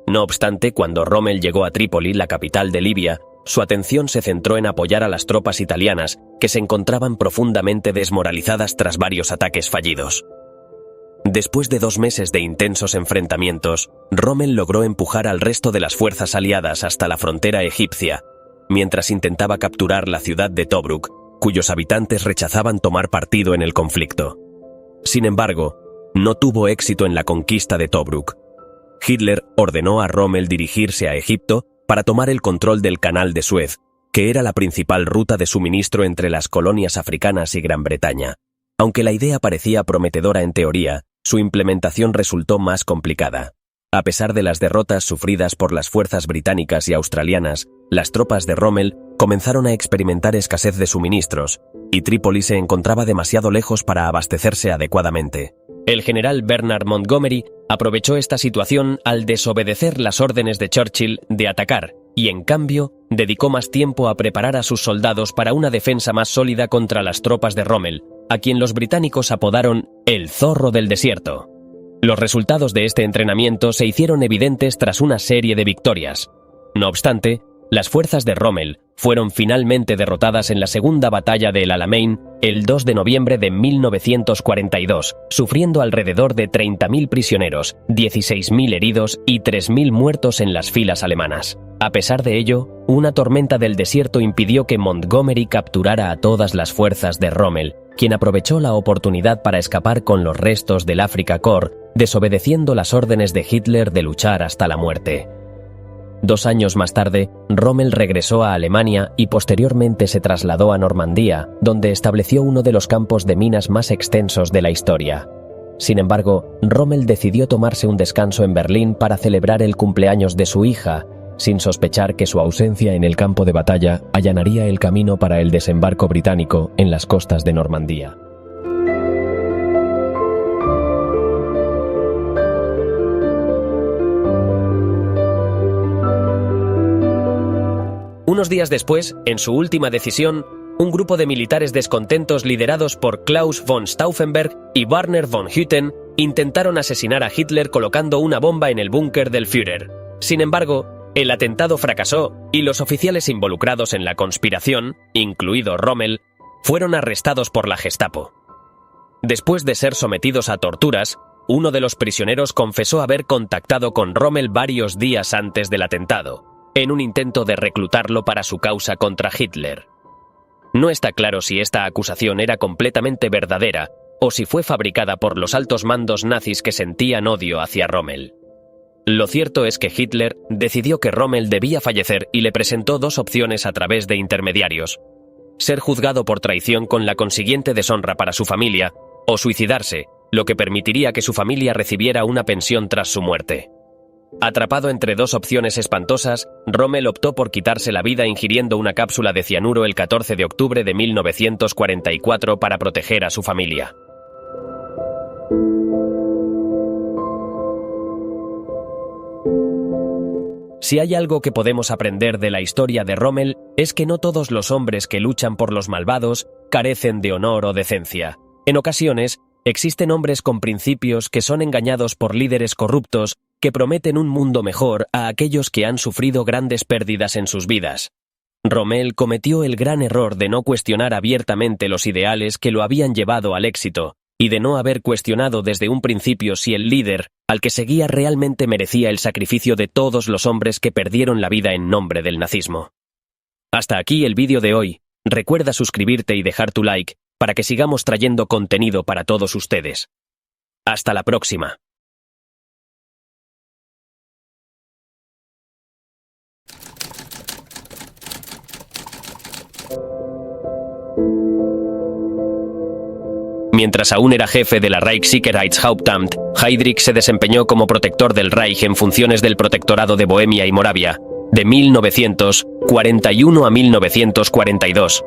No obstante, cuando Rommel llegó a Trípoli, la capital de Libia, su atención se centró en apoyar a las tropas italianas, que se encontraban profundamente desmoralizadas tras varios ataques fallidos. Después de 2 meses de intensos enfrentamientos, Rommel logró empujar al resto de las fuerzas aliadas hasta la frontera egipcia, mientras intentaba capturar la ciudad de Tobruk, cuyos habitantes rechazaban tomar partido en el conflicto. Sin embargo, no tuvo éxito en la conquista de Tobruk. Hitler ordenó a Rommel dirigirse a Egipto para tomar el control del Canal de Suez, que era la principal ruta de suministro entre las colonias africanas y Gran Bretaña. Aunque la idea parecía prometedora en teoría, su implementación resultó más complicada. A pesar de las derrotas sufridas por las fuerzas británicas y australianas, las tropas de Rommel comenzaron a experimentar escasez de suministros, y Trípoli se encontraba demasiado lejos para abastecerse adecuadamente. El general Bernard Montgomery aprovechó esta situación al desobedecer las órdenes de Churchill de atacar, y en cambio, dedicó más tiempo a preparar a sus soldados para una defensa más sólida contra las tropas de Rommel, a quien los británicos apodaron el Zorro del Desierto. Los resultados de este entrenamiento se hicieron evidentes tras una serie de victorias. No obstante, las fuerzas de Rommel fueron finalmente derrotadas en la segunda batalla de El Alamein el 2 de noviembre de 1942, sufriendo alrededor de 30.000 prisioneros, 16.000 heridos y 3.000 muertos en las filas alemanas. A pesar de ello, una tormenta del desierto impidió que Montgomery capturara a todas las fuerzas de Rommel, quien aprovechó la oportunidad para escapar con los restos del Afrika Korps, desobedeciendo las órdenes de Hitler de luchar hasta la muerte. 2 años más tarde, Rommel regresó a Alemania y posteriormente se trasladó a Normandía, donde estableció uno de los campos de minas más extensos de la historia. Sin embargo, Rommel decidió tomarse un descanso en Berlín para celebrar el cumpleaños de su hija, sin sospechar que su ausencia en el campo de batalla allanaría el camino para el desembarco británico en las costas de Normandía. Unos días después, en su última decisión, un grupo de militares descontentos liderados por Klaus von Stauffenberg y Werner von Hutten intentaron asesinar a Hitler colocando una bomba en el búnker del Führer. Sin embargo, el atentado fracasó y los oficiales involucrados en la conspiración, incluido Rommel, fueron arrestados por la Gestapo. Después de ser sometidos a torturas, uno de los prisioneros confesó haber contactado con Rommel varios días antes del atentado, en un intento de reclutarlo para su causa contra Hitler. No está claro si esta acusación era completamente verdadera o si fue fabricada por los altos mandos nazis que sentían odio hacia Rommel. Lo cierto es que Hitler decidió que Rommel debía fallecer y le presentó 2 opciones a través de intermediarios: ser juzgado por traición con la consiguiente deshonra para su familia, o suicidarse, lo que permitiría que su familia recibiera una pensión tras su muerte. Atrapado entre 2 opciones espantosas, Rommel optó por quitarse la vida ingiriendo una cápsula de cianuro el 14 de octubre de 1944 para proteger a su familia. Si hay algo que podemos aprender de la historia de Rommel, es que no todos los hombres que luchan por los malvados carecen de honor o decencia. En ocasiones, existen hombres con principios que son engañados por líderes corruptos que prometen un mundo mejor a aquellos que han sufrido grandes pérdidas en sus vidas. Rommel cometió el gran error de no cuestionar abiertamente los ideales que lo habían llevado al éxito, y de no haber cuestionado desde un principio si el líder al que seguía realmente merecía el sacrificio de todos los hombres que perdieron la vida en nombre del nazismo. Hasta aquí el vídeo de hoy. Recuerda suscribirte y dejar tu like para que sigamos trayendo contenido para todos ustedes. Hasta la próxima. Mientras aún era jefe de la Reichssicherheitshauptamt, Heydrich se desempeñó como protector del Reich en funciones del Protectorado de Bohemia y Moravia, de 1941 a 1942.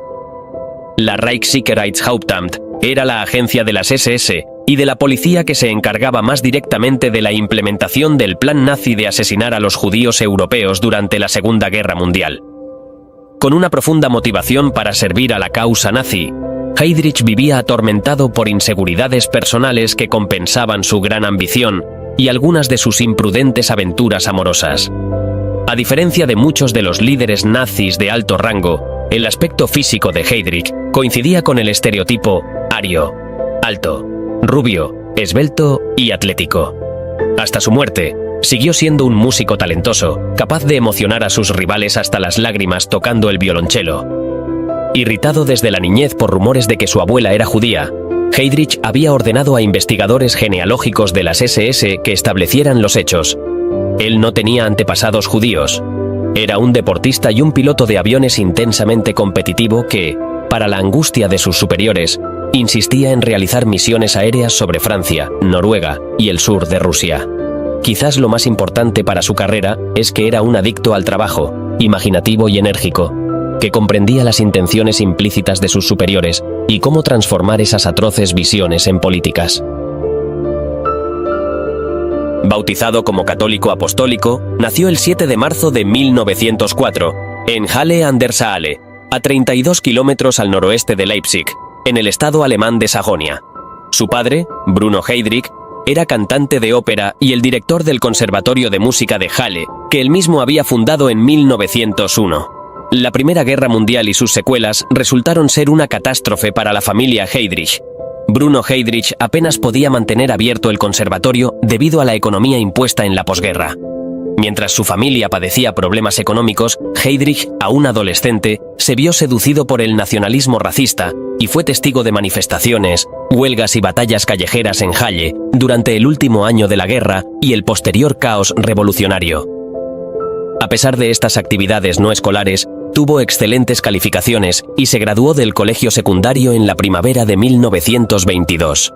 La Reichssicherheitshauptamt era la agencia de las SS y de la policía que se encargaba más directamente de la implementación del plan nazi de asesinar a los judíos europeos durante la Segunda Guerra Mundial. Con una profunda motivación para servir a la causa nazi, Heydrich vivía atormentado por inseguridades personales que compensaban su gran ambición y algunas de sus imprudentes aventuras amorosas. A diferencia de muchos de los líderes nazis de alto rango, el aspecto físico de Heydrich coincidía con el estereotipo ario, alto, rubio, esbelto y atlético. Hasta su muerte, siguió siendo un músico talentoso, capaz de emocionar a sus rivales hasta las lágrimas tocando el violonchelo. Irritado desde la niñez por rumores de que su abuela era judía, Heydrich había ordenado a investigadores genealógicos de las SS que establecieran los hechos. Él no tenía antepasados judíos. Era un deportista y un piloto de aviones intensamente competitivo que, para la angustia de sus superiores, insistía en realizar misiones aéreas sobre Francia, Noruega y el sur de Rusia. Quizás lo más importante para su carrera es que era un adicto al trabajo, imaginativo y enérgico, que comprendía las intenciones implícitas de sus superiores y cómo transformar esas atroces visiones en políticas. Bautizado como católico apostólico, nació el 7 de marzo de 1904, en Halle an der Saale, a 32 kilómetros al noroeste de Leipzig, en el estado alemán de Sajonia. Su padre, Bruno Heydrich, era cantante de ópera y el director del Conservatorio de Música de Halle, que él mismo había fundado en 1901. La Primera Guerra Mundial y sus secuelas resultaron ser una catástrofe para la familia Heydrich. Bruno Heydrich apenas podía mantener abierto el conservatorio debido a la economía impuesta en la posguerra. Mientras su familia padecía problemas económicos, Heydrich, aún adolescente, se vio seducido por el nacionalismo racista y fue testigo de manifestaciones, huelgas y batallas callejeras en Halle durante el último año de la guerra y el posterior caos revolucionario. A pesar de estas actividades no escolares, tuvo excelentes calificaciones y se graduó del colegio secundario en la primavera de 1922.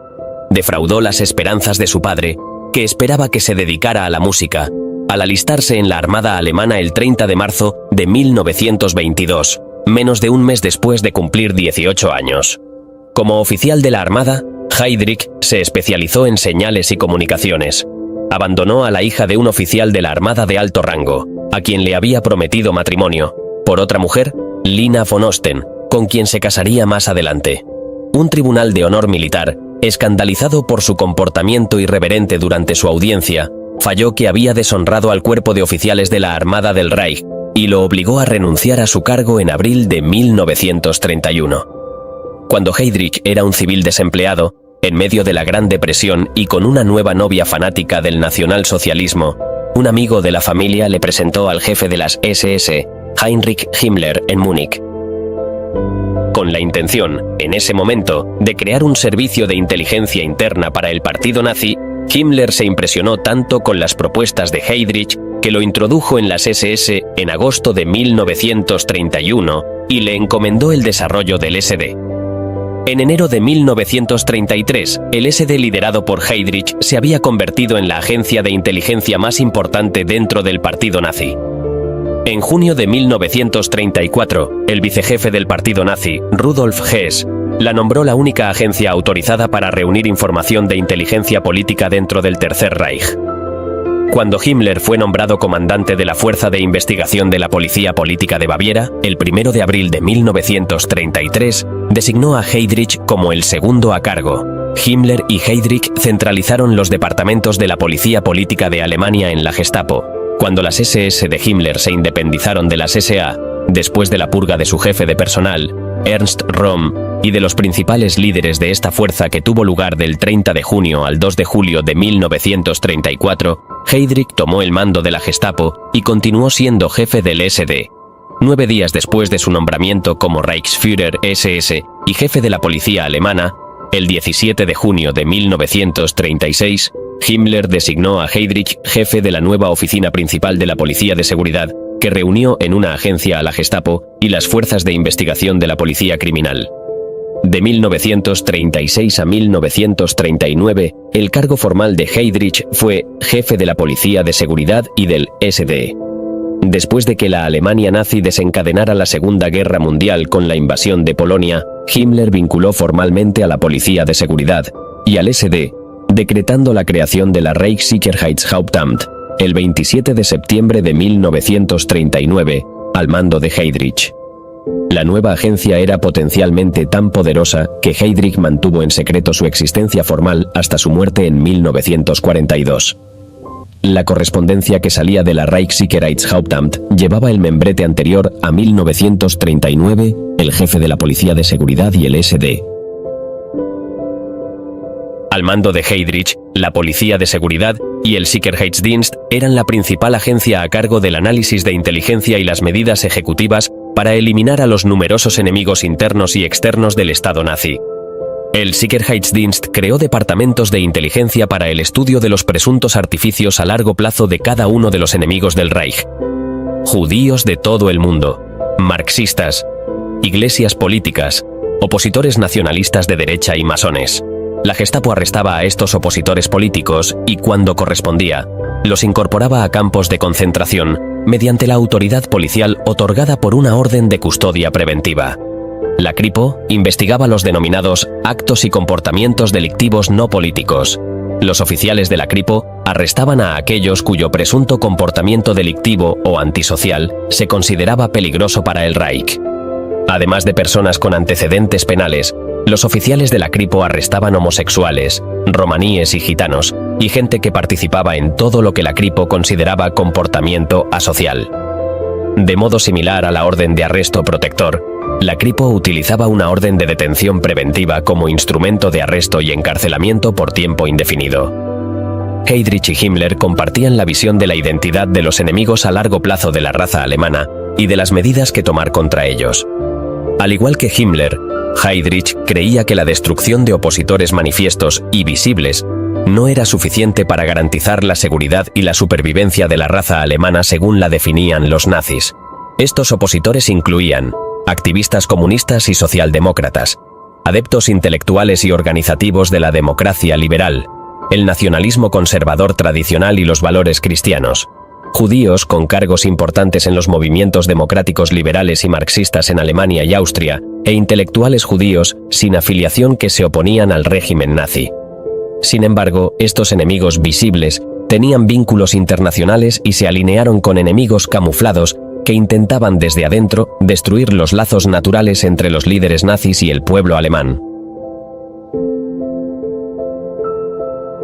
Defraudó las esperanzas de su padre, que esperaba que se dedicara a la música, al alistarse en la Armada alemana el 30 de marzo de 1922, menos de un mes después de cumplir 18 años. Como oficial de la Armada, Heydrich se especializó en señales y comunicaciones. Abandonó a la hija de un oficial de la Armada de alto rango, a quien le había prometido matrimonio, por otra mujer, Lina von Osten, con quien se casaría más adelante. Un tribunal de honor militar, escandalizado por su comportamiento irreverente durante su audiencia, falló que había deshonrado al cuerpo de oficiales de la Armada del Reich y lo obligó a renunciar a su cargo en abril de 1931. Cuando Heydrich era un civil desempleado, en medio de la Gran Depresión y con una nueva novia fanática del nacionalsocialismo, un amigo de la familia le presentó al jefe de las SS, Heinrich Himmler, en Múnich, con la intención, en ese momento, de crear un servicio de inteligencia interna para el partido nazi. Himmler se impresionó tanto con las propuestas de Heydrich que lo introdujo en las SS en agosto de 1931 y le encomendó el desarrollo del SD. En enero de 1933, el SD liderado por Heydrich se había convertido en la agencia de inteligencia más importante dentro del partido nazi. En junio de 1934, el vicejefe del partido nazi, Rudolf Hess, la nombró la única agencia autorizada para reunir información de inteligencia política dentro del Tercer Reich. Cuando Himmler fue nombrado comandante de la Fuerza de Investigación de la Policía Política de Baviera, el 1 de abril de 1933, designó a Heydrich como el segundo a cargo. Himmler y Heydrich centralizaron los departamentos de la Policía Política de Alemania en la Gestapo. Cuando las SS de Himmler se independizaron de las SA, después de la purga de su jefe de personal, Ernst Röhm, y de los principales líderes de esta fuerza que tuvo lugar del 30 de junio al 2 de julio de 1934, Heydrich tomó el mando de la Gestapo y continuó siendo jefe del SD. 9 días después de su nombramiento como Reichsführer SS y jefe de la policía alemana, el 17 de junio de 1936, Himmler designó a Heydrich jefe de la nueva oficina principal de la Policía de Seguridad, que reunió en una agencia a la Gestapo y las fuerzas de investigación de la policía criminal. De 1936 a 1939, el cargo formal de Heydrich fue jefe de la Policía de Seguridad y del SD. Después de que la Alemania nazi desencadenara la Segunda Guerra Mundial con la invasión de Polonia, Himmler vinculó formalmente a la Policía de Seguridad y al SD, decretando la creación de la Reichssicherheitshauptamt el 27 de septiembre de 1939, al mando de Heydrich. La nueva agencia era potencialmente tan poderosa que Heydrich mantuvo en secreto su existencia formal hasta su muerte en 1942. La correspondencia que salía de la Reichssicherheitshauptamt llevaba el membrete anterior a 1939, el jefe de la Policía de Seguridad y el SD. Al mando de Heydrich, la Policía de Seguridad y el Sicherheitsdienst eran la principal agencia a cargo del análisis de inteligencia y las medidas ejecutivas para eliminar a los numerosos enemigos internos y externos del Estado nazi. El Sicherheitsdienst creó departamentos de inteligencia para el estudio de los presuntos artificios a largo plazo de cada uno de los enemigos del Reich. Judíos de todo el mundo, marxistas, iglesias políticas, opositores nacionalistas de derecha y masones. La Gestapo arrestaba a estos opositores políticos y, cuando correspondía, los incorporaba a campos de concentración mediante la autoridad policial otorgada por una orden de custodia preventiva. La Kripo investigaba los denominados actos y comportamientos delictivos no políticos. Los oficiales de la Kripo arrestaban a aquellos cuyo presunto comportamiento delictivo o antisocial se consideraba peligroso para el Reich. Además de personas con antecedentes penales, los oficiales de la Kripo arrestaban homosexuales, romaníes y gitanos, y gente que participaba en todo lo que la Kripo consideraba comportamiento asocial. De modo similar a la orden de arresto protector, la Kripo utilizaba una orden de detención preventiva como instrumento de arresto y encarcelamiento por tiempo indefinido. Heydrich y Himmler compartían la visión de la identidad de los enemigos a largo plazo de la raza alemana y de las medidas que tomar contra ellos. Al igual que Himmler, Heydrich creía que la destrucción de opositores manifiestos y visibles no era suficiente para garantizar la seguridad y la supervivencia de la raza alemana según la definían los nazis. Estos opositores incluían activistas comunistas y socialdemócratas, adeptos intelectuales y organizativos de la democracia liberal, el nacionalismo conservador tradicional y los valores cristianos, judíos con cargos importantes en los movimientos democráticos liberales y marxistas en Alemania y Austria, e intelectuales judíos sin afiliación que se oponían al régimen nazi. Sin embargo, estos enemigos visibles tenían vínculos internacionales y se alinearon con enemigos camuflados que intentaban desde adentro destruir los lazos naturales entre los líderes nazis y el pueblo alemán.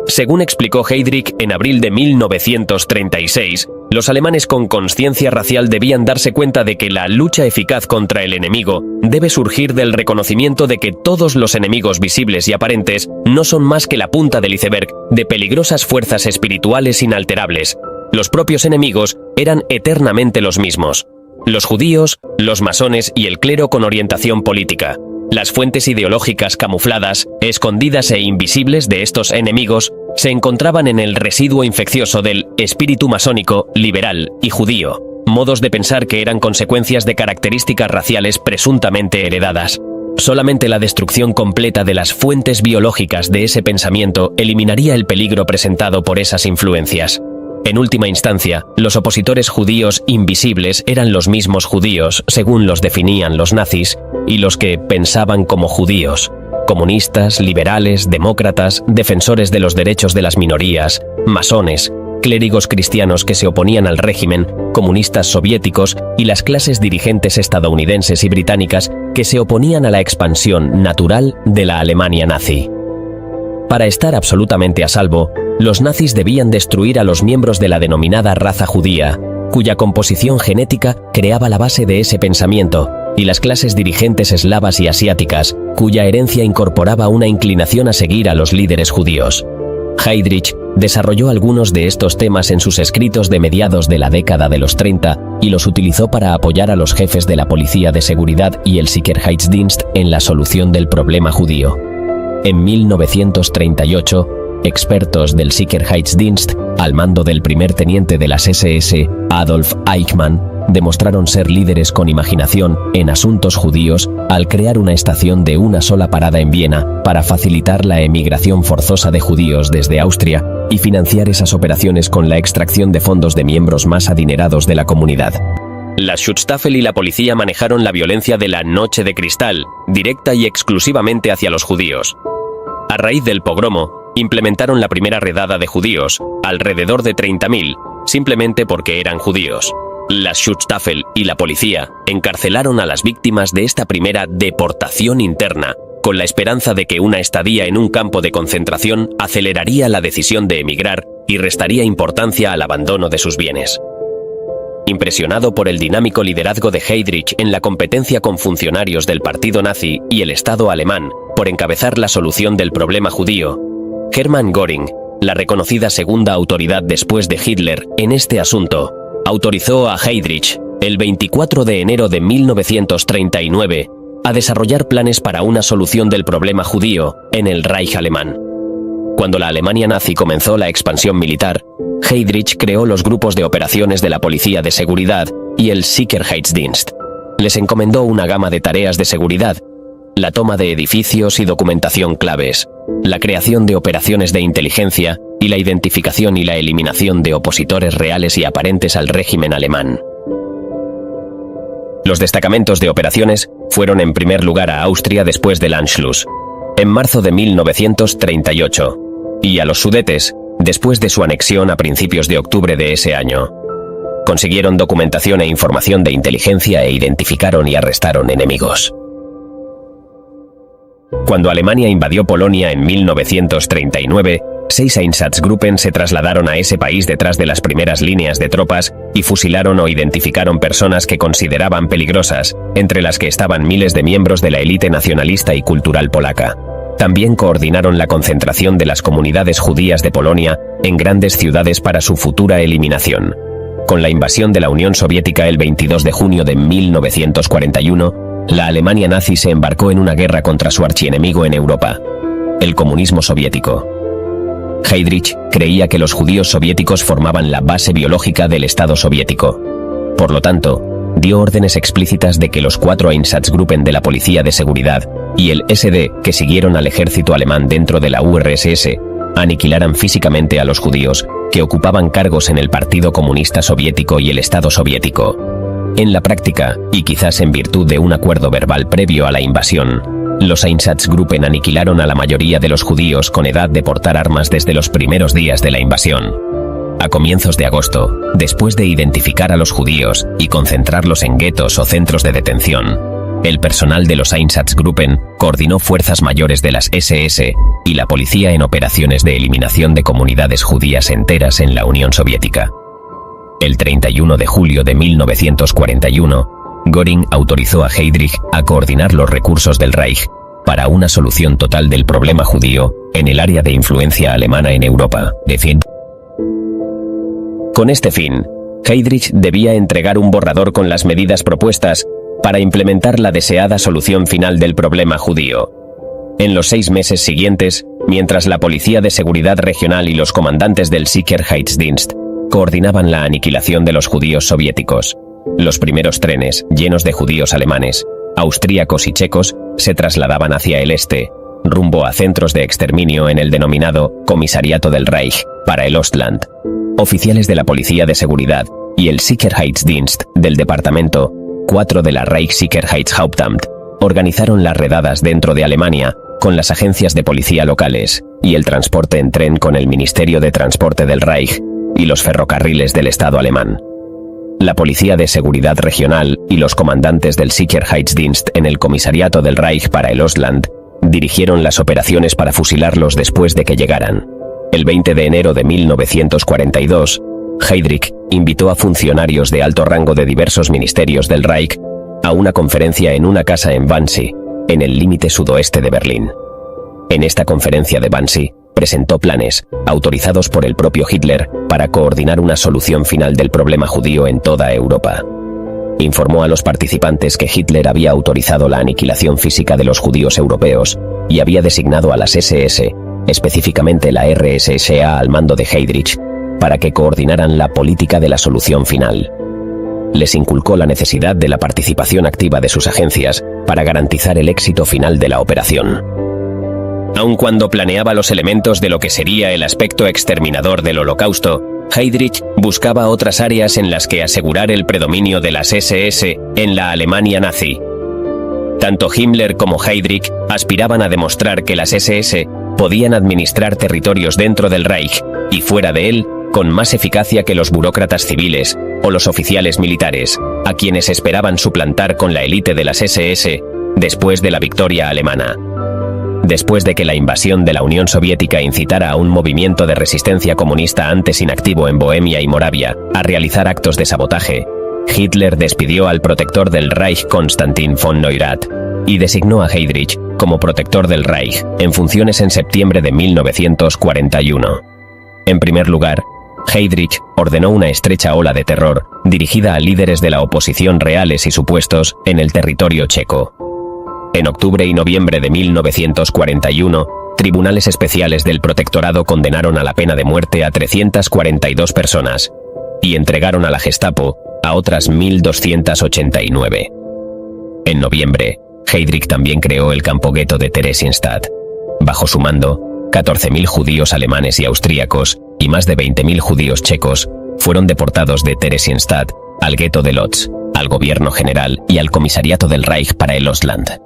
Según explicó Heydrich en abril de 1936, los alemanes con conciencia racial debían darse cuenta de que la lucha eficaz contra el enemigo debe surgir del reconocimiento de que todos los enemigos visibles y aparentes no son más que la punta del iceberg de peligrosas fuerzas espirituales inalterables. Los propios enemigos eran eternamente los mismos: los judíos, los masones y el clero con orientación política. Las fuentes ideológicas camufladas, escondidas e invisibles de estos enemigos se encontraban en el residuo infeccioso del espíritu masónico, liberal y judío, modos de pensar que eran consecuencias de características raciales presuntamente heredadas. Solamente la destrucción completa de las fuentes biológicas de ese pensamiento eliminaría el peligro presentado por esas influencias. En última instancia, los opositores judíos invisibles eran los mismos judíos, según los definían los nazis, y los que pensaban como judíos: comunistas, liberales, demócratas, defensores de los derechos de las minorías, masones, clérigos cristianos que se oponían al régimen, comunistas soviéticos y las clases dirigentes estadounidenses y británicas que se oponían a la expansión natural de la Alemania nazi. Para estar absolutamente a salvo, los nazis debían destruir a los miembros de la denominada raza judía, cuya composición genética creaba la base de ese pensamiento, y las clases dirigentes eslavas y asiáticas, cuya herencia incorporaba una inclinación a seguir a los líderes judíos. Heydrich desarrolló algunos de estos temas en sus escritos de mediados de la década de los 30 y los utilizó para apoyar a los jefes de la Policía de Seguridad y el Sicherheitsdienst en la solución del problema judío. En 1938, expertos del Sicherheitsdienst, al mando del primer teniente de las SS, Adolf Eichmann, demostraron ser líderes con imaginación en asuntos judíos al crear una estación de una sola parada en Viena para facilitar la emigración forzosa de judíos desde Austria y financiar esas operaciones con la extracción de fondos de miembros más adinerados de la comunidad. La Schutzstaffel y la policía manejaron la violencia de la Noche de Cristal, directa y exclusivamente hacia los judíos. A raíz del pogromo, implementaron la primera redada de judíos, alrededor de 30.000, simplemente porque eran judíos. La Schutzstaffel y la policía encarcelaron a las víctimas de esta primera deportación interna, con la esperanza de que una estadía en un campo de concentración aceleraría la decisión de emigrar y restaría importancia al abandono de sus bienes. Impresionado por el dinámico liderazgo de Heydrich en la competencia con funcionarios del partido nazi y el Estado alemán por encabezar la solución del problema judío, Hermann Göring, la reconocida segunda autoridad después de Hitler en este asunto, autorizó a Heydrich, el 24 de enero de 1939, a desarrollar planes para una solución del problema judío en el Reich alemán. Cuando la Alemania nazi comenzó la expansión militar, Heydrich creó los grupos de operaciones de la Policía de Seguridad y el Sicherheitsdienst. Les encomendó una gama de tareas de seguridad: la toma de edificios y documentación claves, la creación de operaciones de inteligencia y la identificación y la eliminación de opositores reales y aparentes al régimen alemán. Los destacamentos de operaciones fueron en primer lugar a Austria después del Anschluss, en marzo de 1938, y a los Sudetes, después de su anexión a principios de octubre de ese año. Consiguieron documentación e información de inteligencia e identificaron y arrestaron enemigos. Cuando Alemania invadió Polonia en 1939, 6 Einsatzgruppen se trasladaron a ese país detrás de las primeras líneas de tropas y fusilaron o identificaron personas que consideraban peligrosas, entre las que estaban miles de miembros de la élite nacionalista y cultural polaca. También coordinaron la concentración de las comunidades judías de Polonia en grandes ciudades para su futura eliminación. Con la invasión de la Unión Soviética el 22 de junio de 1941, la Alemania nazi se embarcó en una guerra contra su archienemigo en Europa, el comunismo soviético. Heydrich creía que los judíos soviéticos formaban la base biológica del Estado soviético. Por lo tanto, dio órdenes explícitas de que los 4 Einsatzgruppen de la Policía de Seguridad y el SD que siguieron al ejército alemán dentro de la URSS aniquilaran físicamente a los judíos que ocupaban cargos en el Partido Comunista Soviético y el Estado soviético. En la práctica, y quizás en virtud de un acuerdo verbal previo a la invasión, los Einsatzgruppen aniquilaron a la mayoría de los judíos con edad de portar armas desde los primeros días de la invasión. A comienzos de agosto, después de identificar a los judíos y concentrarlos en guetos o centros de detención, el personal de los Einsatzgruppen coordinó fuerzas mayores de las SS y la policía en operaciones de eliminación de comunidades judías enteras en la Unión Soviética. El 31 de julio de 1941, Göring autorizó a Heydrich a coordinar los recursos del Reich para una solución total del problema judío en el área de influencia alemana en Europa. Con este fin, Heydrich debía entregar un borrador con las medidas propuestas para implementar la deseada solución final del problema judío. En los 6 meses siguientes, mientras la Policía de Seguridad Regional y los comandantes del Sicherheitsdienst coordinaban la aniquilación de los judíos soviéticos, los primeros trenes, llenos de judíos alemanes, austríacos y checos, se trasladaban hacia el este, rumbo a centros de exterminio en el denominado Comisariato del Reich para el Ostland. Oficiales de la Policía de Seguridad y el Sicherheitsdienst del Departamento 4 de la Reichssicherheitshauptamt organizaron las redadas dentro de Alemania con las agencias de policía locales y el transporte en tren con el Ministerio de Transporte del Reich y los ferrocarriles del Estado alemán. La Policía de Seguridad Regional y los comandantes del Sicherheitsdienst en el Comisariato del Reich para el Ostland dirigieron las operaciones para fusilarlos después de que llegaran. El 20 de enero de 1942, Heydrich invitó a funcionarios de alto rango de diversos ministerios del Reich a una conferencia en una casa en Wannsee, en el límite sudoeste de Berlín. En esta conferencia de Wannsee, presentó planes, autorizados por el propio Hitler, para coordinar una solución final del problema judío en toda Europa. Informó a los participantes que Hitler había autorizado la aniquilación física de los judíos europeos y había designado a las SS, específicamente la RSSA al mando de Heydrich, para que coordinaran la política de la solución final. Les inculcó la necesidad de la participación activa de sus agencias para garantizar el éxito final de la operación. Aun cuando planeaba los elementos de lo que sería el aspecto exterminador del Holocausto, Heydrich buscaba otras áreas en las que asegurar el predominio de las SS en la Alemania nazi. Tanto Himmler como Heydrich aspiraban a demostrar que las SS podían administrar territorios dentro del Reich y fuera de él con más eficacia que los burócratas civiles o los oficiales militares, a quienes esperaban suplantar con la élite de las SS después de la victoria alemana. Después de que la invasión de la Unión Soviética incitara a un movimiento de resistencia comunista antes inactivo en Bohemia y Moravia a realizar actos de sabotaje, Hitler despidió al protector del Reich Konstantin von Neurath y designó a Heydrich como protector del Reich en funciones en septiembre de 1941. En primer lugar, Heydrich ordenó una estrecha ola de terror dirigida a líderes de la oposición reales y supuestos en el territorio checo. En octubre y noviembre de 1941, tribunales especiales del protectorado condenaron a la pena de muerte a 342 personas y entregaron a la Gestapo a otras 1.289. En noviembre, Heydrich también creó el campo gueto de Theresienstadt. Bajo su mando, 14.000 judíos alemanes y austríacos y más de 20.000 judíos checos fueron deportados de Theresienstadt al gueto de Lodz, al gobierno general y al comisariato del Reich para el Ostland.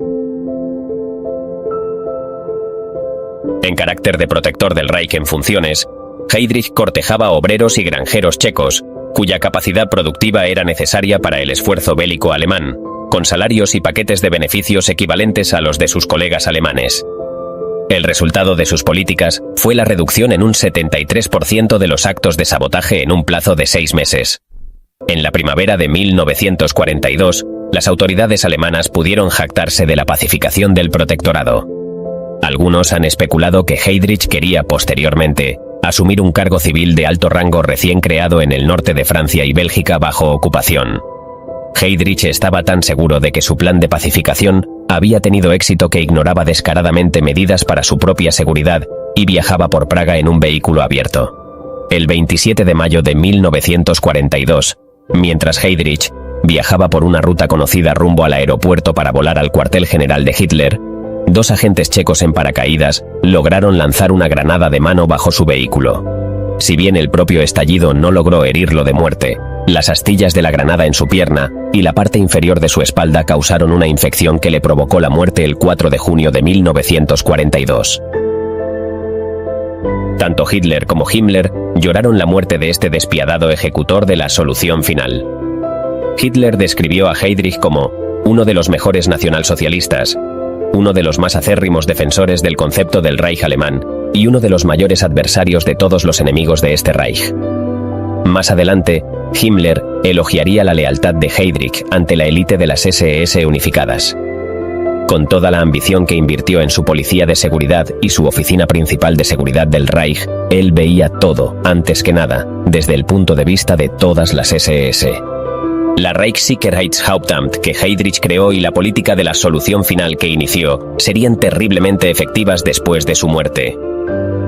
En carácter de protector del Reich en funciones, Heydrich cortejaba obreros y granjeros checos, cuya capacidad productiva era necesaria para el esfuerzo bélico alemán, con salarios y paquetes de beneficios equivalentes a los de sus colegas alemanes. El resultado de sus políticas fue la reducción en un 73% de los actos de sabotaje en un plazo de 6 meses. En la primavera de 1942, las autoridades alemanas pudieron jactarse de la pacificación del protectorado. Algunos han especulado que Heydrich quería posteriormente asumir un cargo civil de alto rango recién creado en el norte de Francia y Bélgica bajo ocupación. Heydrich estaba tan seguro de que su plan de pacificación había tenido éxito que ignoraba descaradamente medidas para su propia seguridad y viajaba por Praga en un vehículo abierto. El 27 de mayo de 1942, mientras Heydrich viajaba por una ruta conocida rumbo al aeropuerto para volar al cuartel general de Hitler, 2 agentes checos en paracaídas lograron lanzar una granada de mano bajo su vehículo. Si bien el propio estallido no logró herirlo de muerte, las astillas de la granada en su pierna y la parte inferior de su espalda causaron una infección que le provocó la muerte el 4 de junio de 1942. Tanto Hitler como Himmler lloraron la muerte de este despiadado ejecutor de la solución final. Hitler describió a Heydrich como uno de los mejores nacionalsocialistas, uno de los más acérrimos defensores del concepto del Reich alemán y uno de los mayores adversarios de todos los enemigos de este Reich. Más adelante, Himmler elogiaría la lealtad de Heydrich ante la élite de las SS unificadas. Con toda la ambición que invirtió en su policía de seguridad y su oficina principal de seguridad del Reich, él veía todo, antes que nada, desde el punto de vista de todas las SS. La Reichssicherheitshauptamt que Heydrich creó y la política de la solución final que inició serían terriblemente efectivas después de su muerte.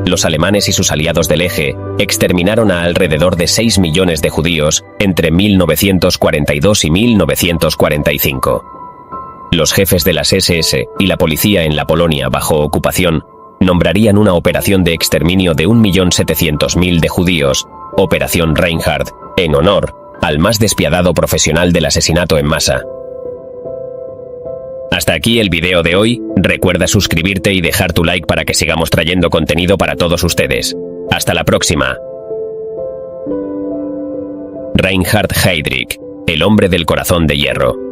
Los alemanes y sus aliados del Eje exterminaron a alrededor de 6 millones de judíos entre 1942 y 1945. Los jefes de las SS y la policía en la Polonia bajo ocupación nombrarían una operación de exterminio de 1.700.000 de judíos, Operación Reinhardt, en honor al más despiadado profesional del asesinato en masa. Hasta aquí el video de hoy. Recuerda suscribirte y dejar tu like para que sigamos trayendo contenido para todos ustedes. Hasta la próxima. Reinhard Heydrich, el hombre del corazón de hierro.